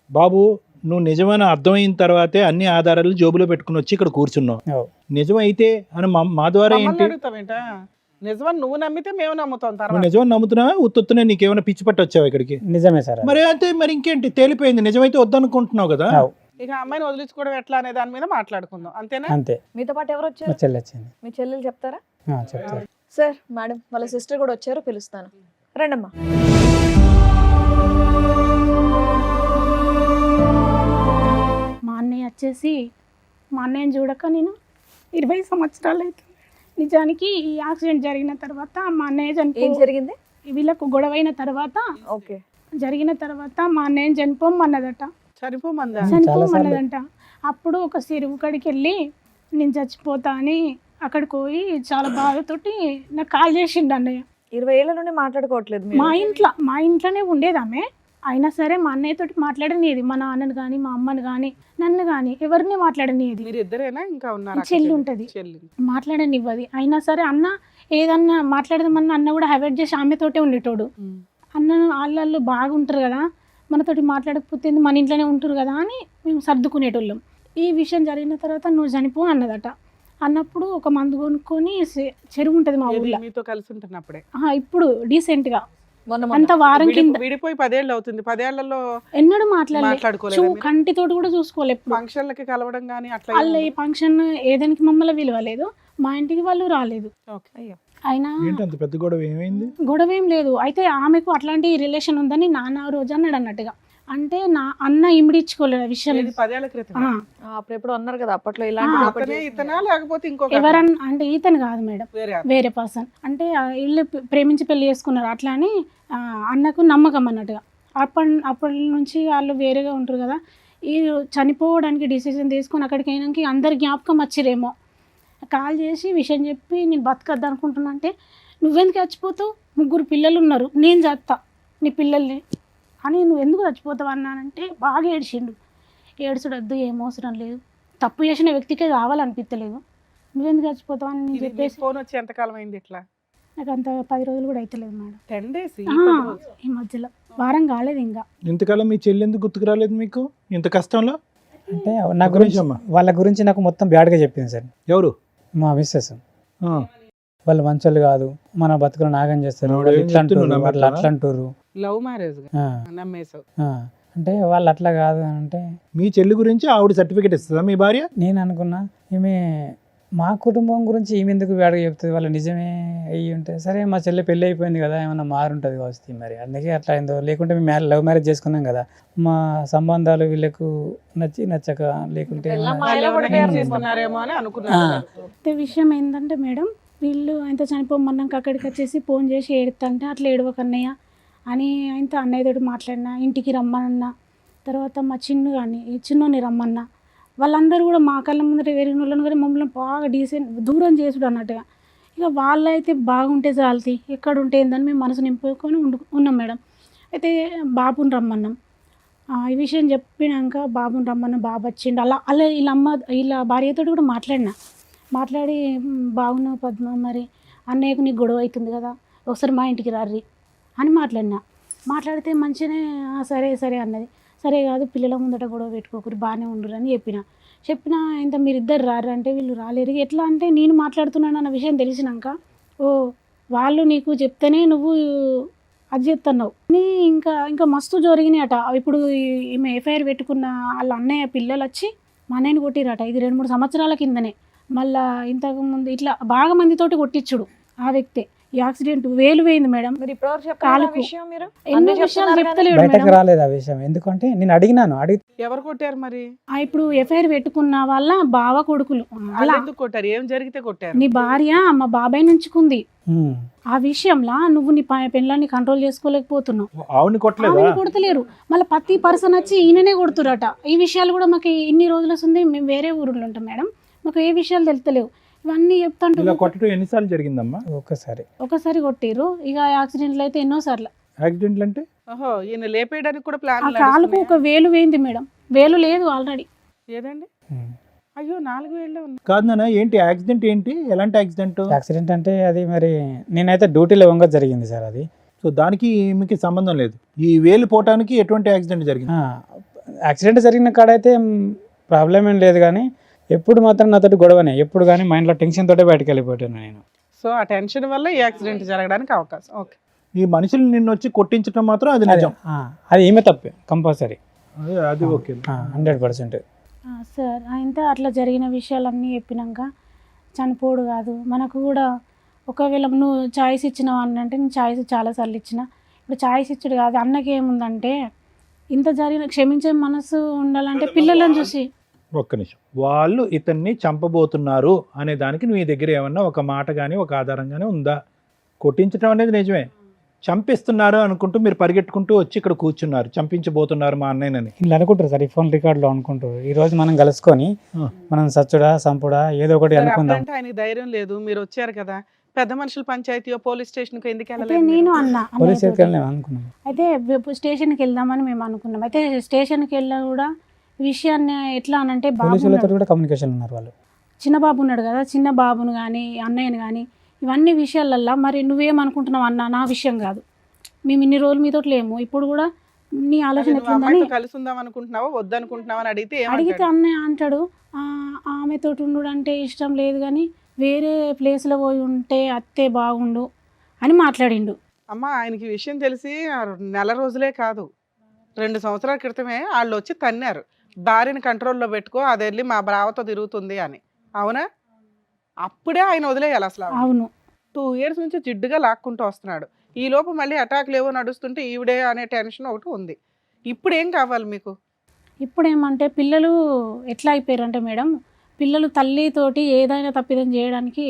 బాబు నువ్వు నిజమని అర్థమైన తర్వాతే అన్ని ఆధారాలు జోబులో పెట్టుకుని వచ్చి ఇక్కడ కూర్చున్నావు. ఓ. నిజమైతే అని మా ద్వారా మమ్మల్ని ఏంటి? అడుగుతావేంటా? నిజమని నువ్వు నమ్మితే మేము నమ్ముతాం. నువ్వు తర్వాత నిజమని నమ్ముతున్నావా? ఉత్తొత్తునే నీకేమైనా పిచ్చి పట్టి వచ్చావు ఇక్కడికి? నిజమే సార్. మరి అంతే, మరి ఇంకేంటి, తేలిపోయింది. నిజమైతే వద్దనుకుంటున్నావు కదా. అవు. ఇక అమ్మాయిని వదిలించుకోవడం ఎట్లా అనే దాని మీద మాట్లాడుకుందాం, అంతేనా? అంతే. మీతో పాటు ఎవరు మా వచ్చారు? చెల్లి వచ్చింది. మీ చెల్లెలు చెప్తారా? చెప్తారు. సార్ మేడం వాళ్ళ సిస్టర్ కూడా వచ్చారు, పిలుస్తాను. రండమ్మా. మా అన్నయ్య వచ్చేసి, మా అన్నయ్యని చూడక నేను 20 సంవత్సరాలు అవుతుంది. నిజానికి ఈ యాక్సిడెంట్ జరిగిన తర్వాత మా అన్నయ్య ఏం జరిగింది? వీళ్ళకు గొడవైన తర్వాత ఓకే, జరిగిన తర్వాత మా అన్నయ్యని చనిపోమన్నదట. చనిపోమందా? చనిపోమన్నదంట. అప్పుడు ఒక చెరువు కాడికి వెళ్ళి నేను చచ్చిపోతా అని అక్కడికి పోయి చాలా బాధతోటి నాకు కాల్ చేసిండు అన్నయ్య. 20 ఏళ్ళ నుండి మాట్లాడుకోవట్లేదు మీరు? మా ఇంట్లోనే ఉండేది ఆమె. అయినా సరే మా అన్నయ్యతోటి మాట్లాడనిది, మా నాన్నని కానీ మా అమ్మని కానీ నన్ను కానీ ఎవరిని మాట్లాడనిది. మీరు ఇద్దరేనా ఇంకా ఉన్నారు? చెల్లి ఉంటుంది, చెల్లి మాట్లాడనివ్వది. అయినా సరే అన్న ఏదన్నా మాట్లాడదామన్నా అన్న కూడా అవాయిడ్ చేసి ఆమెతోటే ఉండేటోడు. అన్న వాళ్ళు బాగుంటారు కదా, మనతోటి మాట్లాడకపోతే మన ఇంట్లోనే ఉంటారు కదా అని మేము సర్దుకునేటోళ్ళం. ఈ విషయం జరిగిన తర్వాత నువ్వు చనిపో అన్నదట. అన్నప్పుడు ఒక మందు కొనుక్కొని చెరువు ఉంటుంది మా ఊళ్ళో, మీతో కలిసి ఉంటున్నప్పుడే. ఇప్పుడు డీసెంట్గా మొన్న అంత వారం కింద. విడిపోయి 10 ఏళ్ళు అవుతుంది. 10 ఏళ్లలో ఎన్నడూ మాట్లాడలేదు, మాట్లాడుకోలేదు. కంటితోటి కూడా చూసుకోలేదు. ఫంక్షన్లకి కలవడం కానీ అట్లా వాళ్ళు ఈ ఫంక్షన్ ఏదానికి మమ్మల్ని విలువలేదు, మా ఇంటికి వాళ్ళు రాలేదు. అయ్యో. అయినా ఏంటి అంత పెద్ద గొడవ ఏమైంది? గొడవ ఏం లేదు. అయితే ఆమెకు అట్లాంటి రిలేషన్ ఉందని నాన్న రోజు అన్నాడు అన్నట్టుగా. అంటే నా అన్న ఇమిడించుకోలేదు విషయం. 10 ఏళ్ల క్రితం. అప్పుడు ఎప్పుడు అన్నారు కదా అప్పట్లో ఆ, ఇలాంటి అతనే ఇతనా లేకపోతే ఇంకొక ఎవరన్నా అంటే ఈతను కాదు మేడం, వేరే వేరే పర్సన్. అంటే వీళ్ళు ప్రేమించి పెళ్లి చేసుకున్నారు. అట్లా అని అన్నకు నమ్మకం అన్నట్టుగా. అప్పటి నుంచి వాళ్ళు వేరేగా ఉంటారు కదా. ఈ చనిపోవడానికి డిసిజన్ తీసుకొని అక్కడికి అయినాక అందరు జ్ఞాపకం వచ్చిరేమో. కాల్ చేసి విషయం చెప్పి నేను బతకద్దు అనుకుంటున్నా అంటే, నువ్వెందుకు చచ్చిపోతావు, 3 పిల్లలు ఉన్నారు, నేను చేస్తా నీ పిల్లల్ని అని, నువ్వు ఎందుకు చచ్చిపోతావు అన్నానంటే బాగా ఏడ్చిండు. ఏడ్చుడొద్దు, ఏం అవసరం లేదు, తప్పు చేసిన వ్యక్తికే కావాలనిపించలేదు, నువ్వెందుకు చచ్చిపోతావు అని నేను చెప్పేసి. ఫోన్ వచ్చి ఎంతకాలం అయింది ఇట్లా? నాకు అంత 10 రోజులు కూడా అవుతలేదు మేడం. 10 days ఈ మధ్యలో వారం కాలేదు ఇంకా. ఇంతకాలం మీ చెల్లి ఎందుకు గుర్తుకు రాలేదు మీకు ఇంత కష్టంలో? అంటే నా గురించి వాళ్ళ గురించి నాకు మొత్తం బ్యాడ్గా చెప్పింది సార్. ఎవరు? మా మిస్సెస్. ఆ. వాళ్ళు మంచోళ్ళు కాదు, మన బతుకులు నాగం చేస్తారు, ఆవిడ వాళ్ళు ఏం ఇట్లా అంటారు, చెప్తుందో వాళ్ళు అట్లా అంటారు. లవ్ మ్యారేజ్ ఆ, నమ్మేసావు. ఆ. అంటే వాళ్ళు అట్లా కాదు అని అంటే మీ చెల్లి గురించి ఆవిడ సర్టిఫికేట్ ఇస్తుందా మీ భార్య? నేను అనుకున్నా ఈమె మా కుటుంబం గురించి ఈమె ఎందుకు బ్యాడ్గా చెప్తుంది, వాళ్ళు నిజమే అయ్యి ఉంటే సరే మా చెల్లి పెళ్ళి అయిపోయింది కదా, ఏమన్నా మారుంటుంది కావచ్చు మరి, అందుకే అట్లా అయిందో. లేకుంటే మేము లవ్ మ్యారేజ్ చేసుకున్నాం కదా, మా సంబంధాలు వీళ్ళకు నచ్చక లేకుంటే చేసుకున్నారేమో అని అనుకున్నాను. అయితే విషయం ఏంటంటే మేడం, వీళ్ళు ఆయన చనిపోమన్నాక అక్కడికి వచ్చేసి ఫోన్ చేసి ఏడుతుంటే అట్లా ఏడవకన్నయ్య అని ఆయనతో అన్నయ్యతోటి మాట్లాడినా, ఇంటికి రమ్మన్నా. తర్వాత మా చిన్ను కానీ ఈ చిన్నోని రమ్మన్నా. వాళ్ళందరూ కూడా మా కళ్ళ ముందర వేరిన వాళ్ళని కానీ మమ్మల్ని బాగా డీసెంట్ దూరం చేసుడు అన్నట్టుగా. ఇక వాళ్ళైతే బాగుంటే చాలతి, ఎక్కడ ఉంటే ఏందని మేము మనసు నింపుకొని ఉన్నాం మేడం. అయితే బాబుని రమ్మన్నాం. ఈ విషయం చెప్పినాక బాబుని రమ్మన్నా, బాబు వచ్చిండు. అలా వీళ్ళ భార్యతో కూడా మాట్లాడి బాగున్నావు పద్మ, మరి అన్నయ్యకు నీకు గొడవ అవుతుంది కదా, ఒకసారి మా ఇంటికి రారి అని మాట్లాడినా. మాట్లాడితే మంచిగానే సరే సరే అన్నది. సరే కాదు పిల్లల ముందట గొడవ పెట్టుకోకూరి బాగానే ఉండురు అని చెప్పిన ఇంత మీరిద్దరు రారు అంటే వీళ్ళు రాలేరు. ఎట్లా అంటే నేను మాట్లాడుతున్నాను అన్న విషయం తెలిసినాక ఓ వాళ్ళు నీకు చెప్తేనే నువ్వు అది చెప్తున్నావు నీ ఇంకా ఇంకా మస్తు జరిగినాయట. ఇప్పుడు ఈమె ఎఫ్ఐఆర్ పెట్టుకున్న వాళ్ళ అన్నయ్య పిల్లలు వచ్చి మా అన్నయ్యని కొట్టిరట. ఇది 2-3 సంవత్సరాల కిందనే. మళ్ళా ఇంతకుముందు ఇట్లా బాగా మందితోటి కొట్టించుడు ఆ వ్యక్తే. ఈ యాక్సిడెంట్ వేలు పోయింది మేడం. మీరు ఇప్పటివరకు చెప్పాలి కాలుకు. విషయం మీరు ఎన్నో అన్నీ విషయాలు చెప్తున్నారు కానీ చెప్తలేడు బయటకు మేడం. రాలేదు ఆ విషయం. ఎందుకంటే నేను అడిగినాను, ఎవరు కొట్టారు మరి? ఇప్పుడు ఎఫ్ఐఆర్ పెట్టుకున్న వాళ్ళ బావ కొడుకులు వాళ్ళు అలా ఎందుకు కొట్టారు? ఏం జరిగితే కొట్టారు? నీ భార్య మా బాబాయ్ నుంచుకుంది. ఉమ్, ఆ విషయంలో నువ్వు నీ పెళ్ళాన్ని కంట్రోల్ చేసుకోలేకపోతున్నావు. ఆవిడని కొట్టలేదా? ఆమెను కొడతలేరు. మళ్ళీ ప్రతి పర్సన్ వచ్చి ఈయననే కొడుతురట. ఈ విషయాలు కూడా మాకు ఇన్ని రోజులు వస్తుంది. మేము వేరే ఊరిలో ఉంటాం మేడం. మాకు ఏ విషయాలు తెలుస్తలేవు. ఇవన్నీ ఇలా చెప్తాంటు కొట్టడం ఎన్నిసార్లు జరిగిందమ్మా? ఒక్కసారి ఒకసారి కొట్టిర్రు. ఇక యాక్సిడెంట్లు అయితే ఎన్నోసార్లు. యాక్సిడెంట్లు అంటే ఓహో, ఈయన లేపేయడానికి కూడా ఆ ప్లాన్ కాలుకు ఒక వేలు వేయింది మేడం. వేలు లేదు ఆల్రెడీ. ఏదండి? ఉమ్. అయ్యో 4 వేళ్ళే ఉన్నాయి. కాదు నాన్న, ఏంటి యాక్సిడెంట్? ఏంటి ఎలాంటి యాక్సిడెంట్? యాక్సిడెంట్ అంటే అది మరి నేనైతే డ్యూటీలో వంగ జరిగింది సార్. అది సో దానికి మీకు సంబంధం లేదు. ఈ వేలు పోవటానికి ఎటువంటి యాక్సిడెంట్ జరిగింది? యాక్సిడెంట్ జరిగిన కాడైతే ప్రాబ్లం ఏం లేదు, కానీ ఎప్పుడు మాత్రం నాతోటి గొడవనే. ఎప్పుడు కానీ మైండ్లో టెన్షన్ తోటే బయటకు వెళ్ళిపోయాను నేను. సో ఆ టెన్షన్ వల్ల ఈ యాక్సిడెంట్ జరగడానికి అవకాశం. ఓకే. ఈ మనుషులు నిన్ను వచ్చి కొట్టించడం మాత్రం అది నిజం. అది ఈమె తప్పే కంపల్సరీ, అది ఓకే. 100%. సార్ అయితే అట్లా జరిగిన విషయాలన్నీ చెప్పినాక చనిపోడు కాదు మనకు కూడా. ఒకవేళ నువ్వు ఛాయిస్ ఇచ్చినావు అని అంటే నేను ఛాయిస్ చాలాసార్లు ఇచ్చిన. ఇప్పుడు ఛాయిస్ ఇచ్చుడు కాదు. అన్నకి ఏముందంటే ఇంత జరిగిన క్షమించే మనసు ఉండాలంటే పిల్లలను చూసి. ఒక్క నిమిషం. వాళ్ళు ఇతన్ని చంపబోతున్నారు అనే దానికి నీ దగ్గర ఏమన్నా ఒక మాట కానీ ఒక ఆధారం కానీ ఉందా? కొట్టించడం అనేది నిజమే. చంపిస్తున్నారు అనుకుంటూ మీరు పరిగెట్టుకుంటూ వచ్చి ఇక్కడ కూర్చున్నారు, చంపించబోతున్నారు మా అన్నయ్యనని. ఇలా అనుకుంటారు సార్, ఈ ఫోన్ రికార్డులో అనుకుంటారు. ఈ రోజు మనం కలుసుకొని మనం సచ్చుడా సంపుడా ఏదో ఒకటి సరే, అనుకుందాం. అప్పుడంటే ఆయనకి ధైర్యం లేదు. మీరు వచ్చారు కదా, పెద్ద మనుషుల పంచాయతీయో పోలీస్ స్టేషన్కో ఎందుకు అయితే వెళ్ళలేదు నేను మీరు? అన్న పోలీస్ అన్నయ్యతోటి. స్టేషన్కి అనుకున్నాం. అయితే స్టేషన్కి వెళ్దామని మేము అనుకున్నాం. అయితే స్టేషన్కి వెళ్ళా కూడా విషయాన్ని ఎట్లా అనంటే బాబు పోలీసులతో ఉన్నాడు. కూడా కమ్యూనికేషన్ ఉన్నారు వాళ్ళు. చిన్న బాబు ఉన్నాడు కదా, చిన్న బాబును కానీ అన్నయ్యని కానీ ఇవన్నీ విషయాలల్లో మరి నువ్వేమనుకుంటున్నావు అన్న, నా విషయం కాదు. మేము ఇన్ని రోజులు మీతో లేము. ఇప్పుడు కూడా నీ అదే ఆలోచన నువ్వు ఎట్లుందని అమ్మాయితో కలిసి ఉందాం అనుకుంటున్నావా వద్దనుకుంటున్నావా అని అడిగితే అడిగితే ఏమంటాడు? అన్నయ్య అంటాడు ఆమెతో ఉండు అంటే ఇష్టం లేదు కానీ వేరే ప్లేస్లో పోయి ఉంటే అత్తే బాగుండు అని మాట్లాడిండు. అమ్మ, ఆయనకి ఈ విషయం తెలిసి నెల రోజులే కాదు 2 సంవత్సరాల క్రితమే వాళ్ళు వచ్చి తన్నారు. భార్యని కంట్రోల్లో పెట్టుకో, అది వెళ్ళి మా బ్రావతో తిరుగుతుంది అని. అవునా? అప్పుడే ఆయన వదిలేయాలి అసలు. అవును. 2 years నుంచి జిడ్డుగా లాక్కుంటూ వస్తున్నాడు. ఈ లోపు మళ్ళీ అటాక్లు ఏవో నడుస్తుంటే ఈవిడే అనే టెన్షన్ ఒకటి ఉంది. ఇప్పుడు ఏం కావాలి మీకు? ఇప్పుడు ఏమంటే పిల్లలు ఎట్లా అయిపోయారంటే మేడం, పిల్లలు తల్లితోటి ఏదైనా తప్పిదం చేయడానికి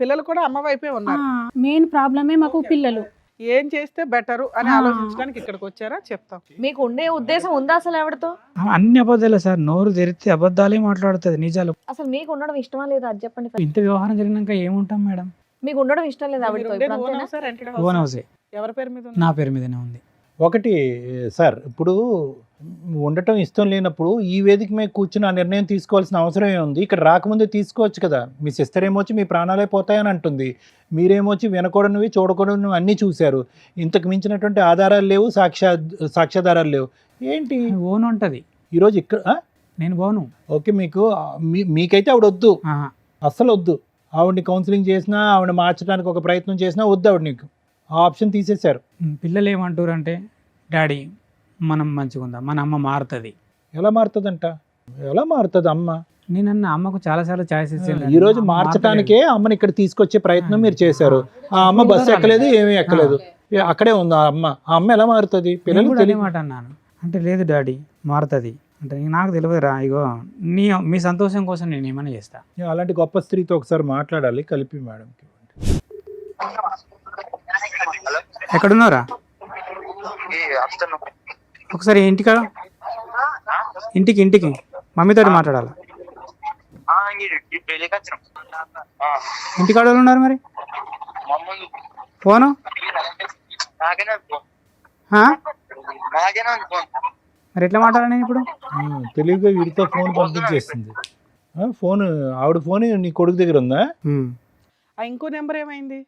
పిల్లలు కూడా అమ్మ వైపే ఉన్నారు. మెయిన్ ప్రాబ్లమే మాకు పిల్లలు. ఏం చేస్తే బెటరు అని ఆలోచించడానికి ఇక్కడికి వచ్చారా? చెప్తాం. మీకు ఉండే ఉద్దేశం ఉందా అసలు ఆవిడతో? అన్ని అబద్ధాలే సార్. నోరు తెరిస్తే అబద్ధాలే మాట్లాడుతుంది, నిజాలు. అసలు మీకు ఉండడం ఇష్టమా లేదా అది చెప్పండి first. ఇంత వ్యవహారం జరిగినాక ఏముంటాం మేడం? మీకు ఉండడం ఇష్టం లేదా మీరు ఆవిడతో? ఉండేది ఇప్పుడు own అంతేనా? house ఆ, rented ఓన్ house ఆ? హౌసే, ఎవరి పేరు మీద నా ఉంది? పేరు మీదనే ఉంది. ఒకటి సార్, ఇప్పుడు ఉండటం ఇష్టం లేనప్పుడు ఈ వేదిక మీద కూర్చుని ఆ నిర్ణయం తీసుకోవాల్సిన అవసరం ఏముంది? ఇక్కడ రాకముందే తీసుకోవచ్చు కదా. మీ సిస్టర్ ఏమొచ్చి మీ ప్రాణాలే పోతాయని అంటుంది, మీరేమొచ్చి వినకూడనివి చూడకూడనివి అన్నీ చూశారు. ఇంతకు మించినటువంటి ఆధారాలు లేవు, సాక్ష్యాధారాలు లేవు. ఏంటి ఓన్ ఉంటుంది. ఈరోజు ఇక్కడ నేను పోను. ఓకే, మీకైతే ఆవిడ వద్దు, ఆహా. అస్సలు వద్దు. ఆవిడని కౌన్సిలింగ్ చేసినా, ఆవిడ మార్చడానికి ఒక ప్రయత్నం చేసినా వద్దు ఆవిడ. నీకు ఆ ఆప్షన్ తీసేశారు. పిల్లలు ఏమంటారు అంటే, డాడీ మనం మంచిగా ఉందా, మన అమ్మ మారుతుంది. ఎలా మారుతుందంట? ఎలా మారుతుంది అమ్మ? నేనన్న అమ్మకు చాలాసార్లు ఛాయిస్ ఇచ్చాను. ఈ రోజు మార్చడానికే అమ్మని ఇక్కడ తీసుకొచ్చే ప్రయత్నం మీరు చేశారు. ఆ అమ్మ బస్సు ఎక్కలేదు, ఏమీ ఎక్కలేదు, అక్కడే ఉంది ఆ అమ్మ. ఆ అమ్మ ఎలా మారుతుంది? పిల్లలు అదే మాట అన్నాను. అంటే లేదు డాడీ మారుతుంది అంటే, నాకు తెలియదురా, ఇగో మీ సంతోషం కోసం నేను ఏమైనా చేస్తా. అలాంటి గొప్ప స్త్రీతో ఒకసారి మాట్లాడాలి, కలిపి మేడంకి. ఎక్కడున్నారా? ఒకసారి ఇంటికి మమ్మీతో మాట్లాడాలి. ఇంటికాడ ఉన్నారు మరి ఫోను మరి ఎట్లా మాట్లాడాలి నేను ఇప్పుడు? తెలివిగా వీడితో ఫోన్ పంపించేస్తుంది. ఫోన్ ఆవిడ ఫోన్ నీ కొడుకు దగ్గర ఉందా? ఆ ఇంకో నెంబర్ ఏమైంది?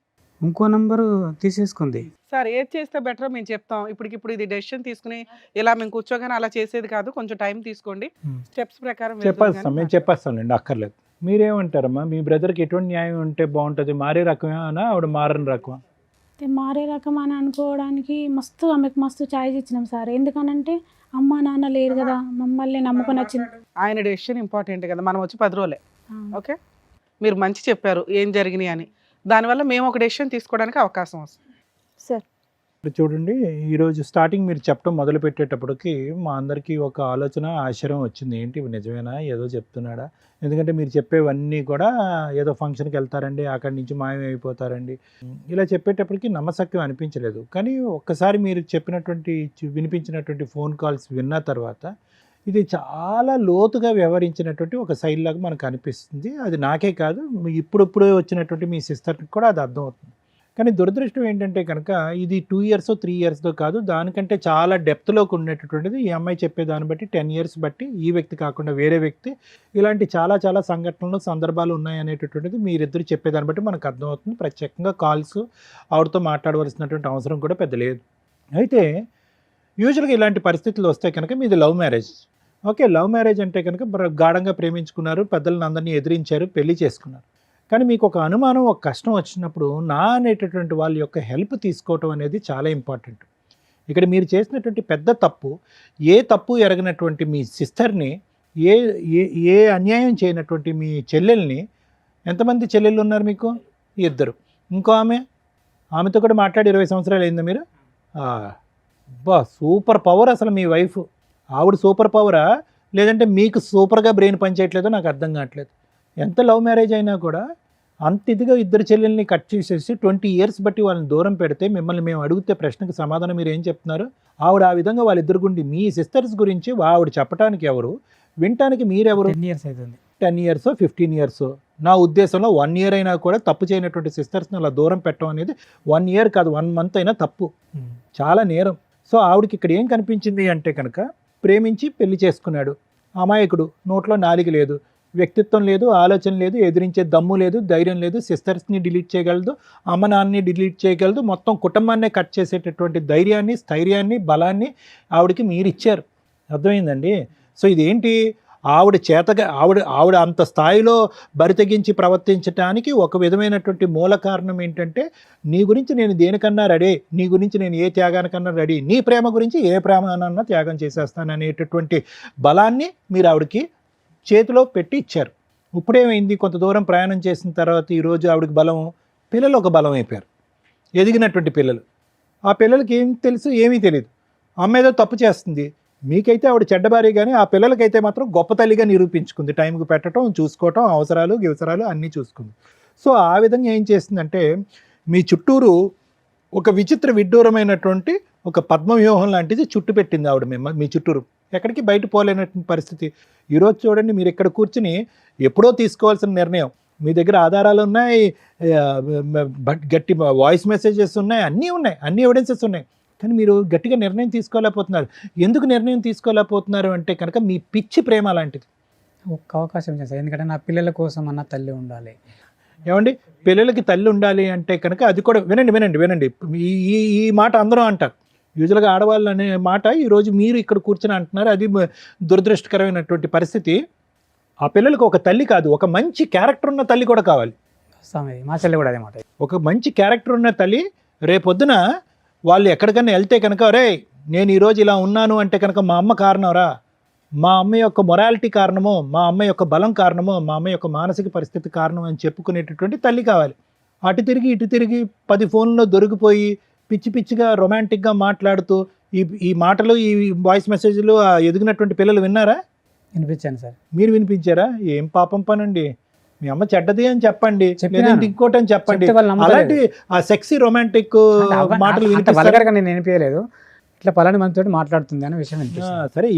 ఇంకో నంబరు తీసేసుకుంది. సార్ ఏది చేస్తే బెటర్ మేము చెప్తాం. ఇప్పటికిప్పుడు ఇది డెసిషన్ తీసుకుని ఇలా మేము కూర్చోగానే అలా చేసేది కాదు. కొంచెం టైం తీసుకోండి. స్టెప్స్ ప్రకారం వెళ్దురు చెప్పేస్తాం, గానీ మేము చెప్పేస్తాంలేండి, అక్కర్లేదు. మీరేమంటారమ్మా? మీ బ్రదర్కి ఎటువంటి న్యాయం ఉంటే బాగుంటుంది? మారే రకమేనా ఆవిడ మారని రకమా? అయితే మారే రకం అని అనుకోవడానికి ఆమెకు మస్తు ఛాయిస్ ఇచ్చినాం సార్. ఎందుకనంటే అమ్మ నాన్న లేరు కదా, మమ్మల్ని నమ్ముకొని వచ్చింది. ఆయన డెసిషన్ ఇంపార్టెంట్ కదా. మనం వచ్చి 10 రోజులే. ఆ, ఓకే, మీరు మంచి చెప్పారు ఏం జరిగినాయి అని. దానివల్ల మేము ఒక డెసిషన్ తీసుకోవడానికి అవకాశం వస్తుంది. సార్ ఇప్పుడు చూడండి, ఈరోజు స్టార్టింగ్ మీరు చెప్పడం మొదలు పెట్టేటప్పటికి మా అందరికీ ఒక ఆలోచన, ఆశ్చర్యం వచ్చింది. ఏంటి ఇవి నిజమేనా, ఏదో చెప్తున్నాడా? ఎందుకంటే మీరు చెప్పేవన్నీ కూడా ఏదో ఫంక్షన్కి వెళ్తారండి, అక్కడి నుంచి మాయమైపోతారండి, ఇలా చెప్పేటప్పటికి నమ్మశక్యం అనిపించలేదు. కానీ ఒక్కసారి మీరు చెప్పినటువంటి వినిపించినటువంటి ఫోన్ కాల్స్ విన్న తర్వాత ఇది చాలా లోతుగా వ్యవహరించినటువంటి ఒక శైలి లాగా మనకు అనిపిస్తుంది. అది నాకే కాదు, ఇప్పుడే వచ్చినటువంటి మీ సిస్టర్కి కూడా అది అర్థమవుతుంది. కానీ దురదృష్టం ఏంటంటే కనుక ఇది 2 years 3 yearsతో కాదు, దానికంటే చాలా డెప్త్లోకి ఉండేటటువంటిది. ఈ అమ్మాయి చెప్పే దాన్ని బట్టి 10 years బట్టి, ఈ వ్యక్తి కాకుండా వేరే వ్యక్తి, ఇలాంటి చాలా చాలా సంఘటనలు, సందర్భాలు ఉన్నాయనేటటువంటిది మీరిద్దరు చెప్పేదాన్ని బట్టి మనకు అర్థమవుతుంది. ప్రత్యేకంగా కాల్స్ ఆవిడతో మాట్లాడవలసినటువంటి అవసరం కూడా పెద్ద లేదు. అయితే యూజువల్గా ఇలాంటి పరిస్థితులు వస్తే కనుక మీది love marriage. Okay, love marriage అంటే కనుక గాఢంగా ప్రేమించుకున్నారు, పెద్దలను అందరినీ ఎదిరించారు, పెళ్లి చేసుకున్నారు. కానీ మీకు ఒక అనుమానం, ఒక కష్టం వచ్చినప్పుడు నా అనేటటువంటి వాళ్ళ యొక్క హెల్ప్ తీసుకోవటం అనేది చాలా ఇంపార్టెంట్. ఇక్కడ మీరు చేసినటువంటి పెద్ద తప్పు, ఏ తప్పు ఎరగనటువంటి మీ సిస్టర్ని, ఏ ఏ ఏ అన్యాయం చేయనటువంటి మీ చెల్లెల్ని, ఎంతమంది చెల్లెళ్ళు ఉన్నారు మీకు? 2. ఇంకో ఆమెతో కూడా మాట్లాడి 20 సంవత్సరాలు అయిందా మీరు? బా, సూపర్ పవర్ అసలు మీ వైఫ్. ఆవిడ సూపర్ పవరా, లేదంటే మీకు సూపర్గా బ్రెయిన్ పనిచేయట్లేదో నాకు అర్థం కావట్లేదు. ఎంత లవ్ మ్యారేజ్ అయినా కూడా అంత ఇదిగా ఇద్దరు చెల్లెల్ని కట్ చేసేసి 20 years బట్టి వాళ్ళని దూరం పెడితే, మిమ్మల్ని మేము అడిగితే ప్రశ్నకు సమాధానం మీరు ఏం చెప్తున్నారు? ఆవిడ ఆ విధంగా వాళ్ళిద్దరు గురించి, మీ సిస్టర్స్ గురించి ఆవిడ చెప్పడానికి ఎవరు, వినటానికి మీరెవరు? 10 years అవుతుంది. 10 years 15 years, నా ఉద్దేశంలో 1 year అయినా కూడా తప్పు చేయనటువంటి సిస్టర్స్ని అలా దూరం పెట్టడం అనేది 1 year కాదు, 1 month అయినా తప్పు, చాలా నేరం. సో ఆవిడకి ఇక్కడ ఏం కనిపించింది అంటే కనుక, ప్రేమించి పెళ్లి చేసుకున్నాడు అమాయకుడు, నోట్లో నాలిక లేదు, వ్యక్తిత్వం లేదు, ఆలోచన లేదు, ఎదిరించే దమ్ము లేదు, ధైర్యం లేదు, సిస్టర్స్ని డిలీట్ చేయగలదు, అమ్మ నాన్నని డిలీట్ చేయగలదు, మొత్తం కుటుంబాన్నే కట్ చేసేటటువంటి ధైర్యాన్ని, స్థైర్యాన్ని, బలాన్ని ఆవిడకి మీరు ఇచ్చారు. అర్థమైందండి? సో ఇదేంటి, ఆవిడ అంత స్థాయిలో బరితెగించి ప్రవర్తించడానికి ఒక విధమైనటువంటి మూల కారణం ఏంటంటే, నీ గురించి నేను దేనికన్నా రెడీ, నీ గురించి నేను ఏ త్యాగానికన్నా రెడీ, నీ ప్రేమ గురించి ఏ ప్రేమనన్నా త్యాగం చేసేస్తాను అనేటటువంటి బలాన్ని మీరు ఆవిడకి చేతిలో పెట్టి ఇచ్చారు. ఇప్పుడేమైంది, కొంత దూరం ప్రయాణం చేసిన తర్వాత ఈరోజు ఆవిడకి బలం, పిల్లలు ఒక బలం అయిపోయారు, ఎదిగినటువంటి పిల్లలు. ఆ పిల్లలకి ఏం తెలుసు? ఏమీ తెలియదు. అమ్మ ఏదో తప్పు చేస్తుంది, మీకైతే ఆవిడ చెడ్డబారి, కానీ ఆ పిల్లలకైతే మాత్రం గొప్ప తల్లిగా నిరూపించుకుంది. టైంకి పెట్టడం, చూసుకోవటం, అవసరాలు అన్నీ చూసుకుంది. సో ఆ విధంగా ఏం చేస్తుందంటే, మీ చుట్టూరు ఒక విచిత్ర విడ్డూరమైనటువంటి ఒక పద్మవ్యూహం లాంటిది చుట్టు పెట్టింది ఆవిడ మీ చుట్టూరు. ఎక్కడికి బయట పోలేనటువంటి పరిస్థితి. ఈరోజు చూడండి, మీరు ఇక్కడ కూర్చుని ఎప్పుడో తీసుకోవాల్సిన నిర్ణయం, మీ దగ్గర ఆధారాలు ఉన్నాయి, గట్టి వాయిస్ మెసేజెస్ ఉన్నాయి, అన్నీ ఉన్నాయి, అన్ని ఎవిడెన్సెస్ ఉన్నాయి. కానీ మీరు గట్టిగా నిర్ణయం తీసుకోలేకపోతున్నారు. ఎందుకు నిర్ణయం తీసుకోలేకపోతున్నారు అంటే కనుక మీ పిచ్చి ప్రేమ లాంటిది. ఒక్క అవకాశం చేస్తాను, ఎందుకంటే నా పిల్లల కోసం అన్న తల్లి ఉండాలి. ఏమండి, పిల్లలకి తల్లి ఉండాలి అంటే కనుక అది కూడా వినండి, ఈ మాట అందరూ అంటారు. యూజువల్గా ఆడవాళ్ళు అనే మాట ఈరోజు మీరు ఇక్కడ కూర్చొని అంటున్నారు. అది దురదృష్టకరమైనటువంటి పరిస్థితి. ఆ పిల్లలకు ఒక తల్లి కాదు, ఒక మంచి క్యారెక్టర్ ఉన్న తల్లి కూడా కావాలి. మా చెల్లి కూడా అదే మాట. ఒక మంచి క్యారెక్టర్ ఉన్న తల్లి రేపొద్దున వాళ్ళు ఎక్కడికైనా వెళ్తే కనుక, రే నేను ఈరోజు ఇలా ఉన్నాను అంటే కనుక మా అమ్మ కారణంరా, మా అమ్మ యొక్క మొరాలిటీ కారణమో, మా అమ్మ యొక్క బలం కారణమో, మా అమ్మ యొక్క మానసిక పరిస్థితి కారణం అని చెప్పుకునేటటువంటి తల్లి కావాలి. అటు తిరిగి ఇటు తిరిగి 10 ఫోన్లో దొరికిపోయి పిచ్చి పిచ్చిగా రొమాంటిక్గా మాట్లాడుతూ ఈ మాటలు, ఈ వాయిస్ మెసేజ్లు ఎదిగినటువంటి పిల్లలు విన్నారా? వినిపించాను సార్. మీరు వినిపించారా? ఏం పాపం పనండి. మీ అమ్మ చెడ్డది అని చెప్పండి, లేదంటే ఇంకోటి అని చెప్పండి. అలాంటి ఆ సెక్సీ రొమాంటిక్ మాటలు నేను వినిపించలేదు. ఇట్లా పలాని మనతో మాట్లాడుతుంది అనే విషయం వినిపిస్తుంది. సరే,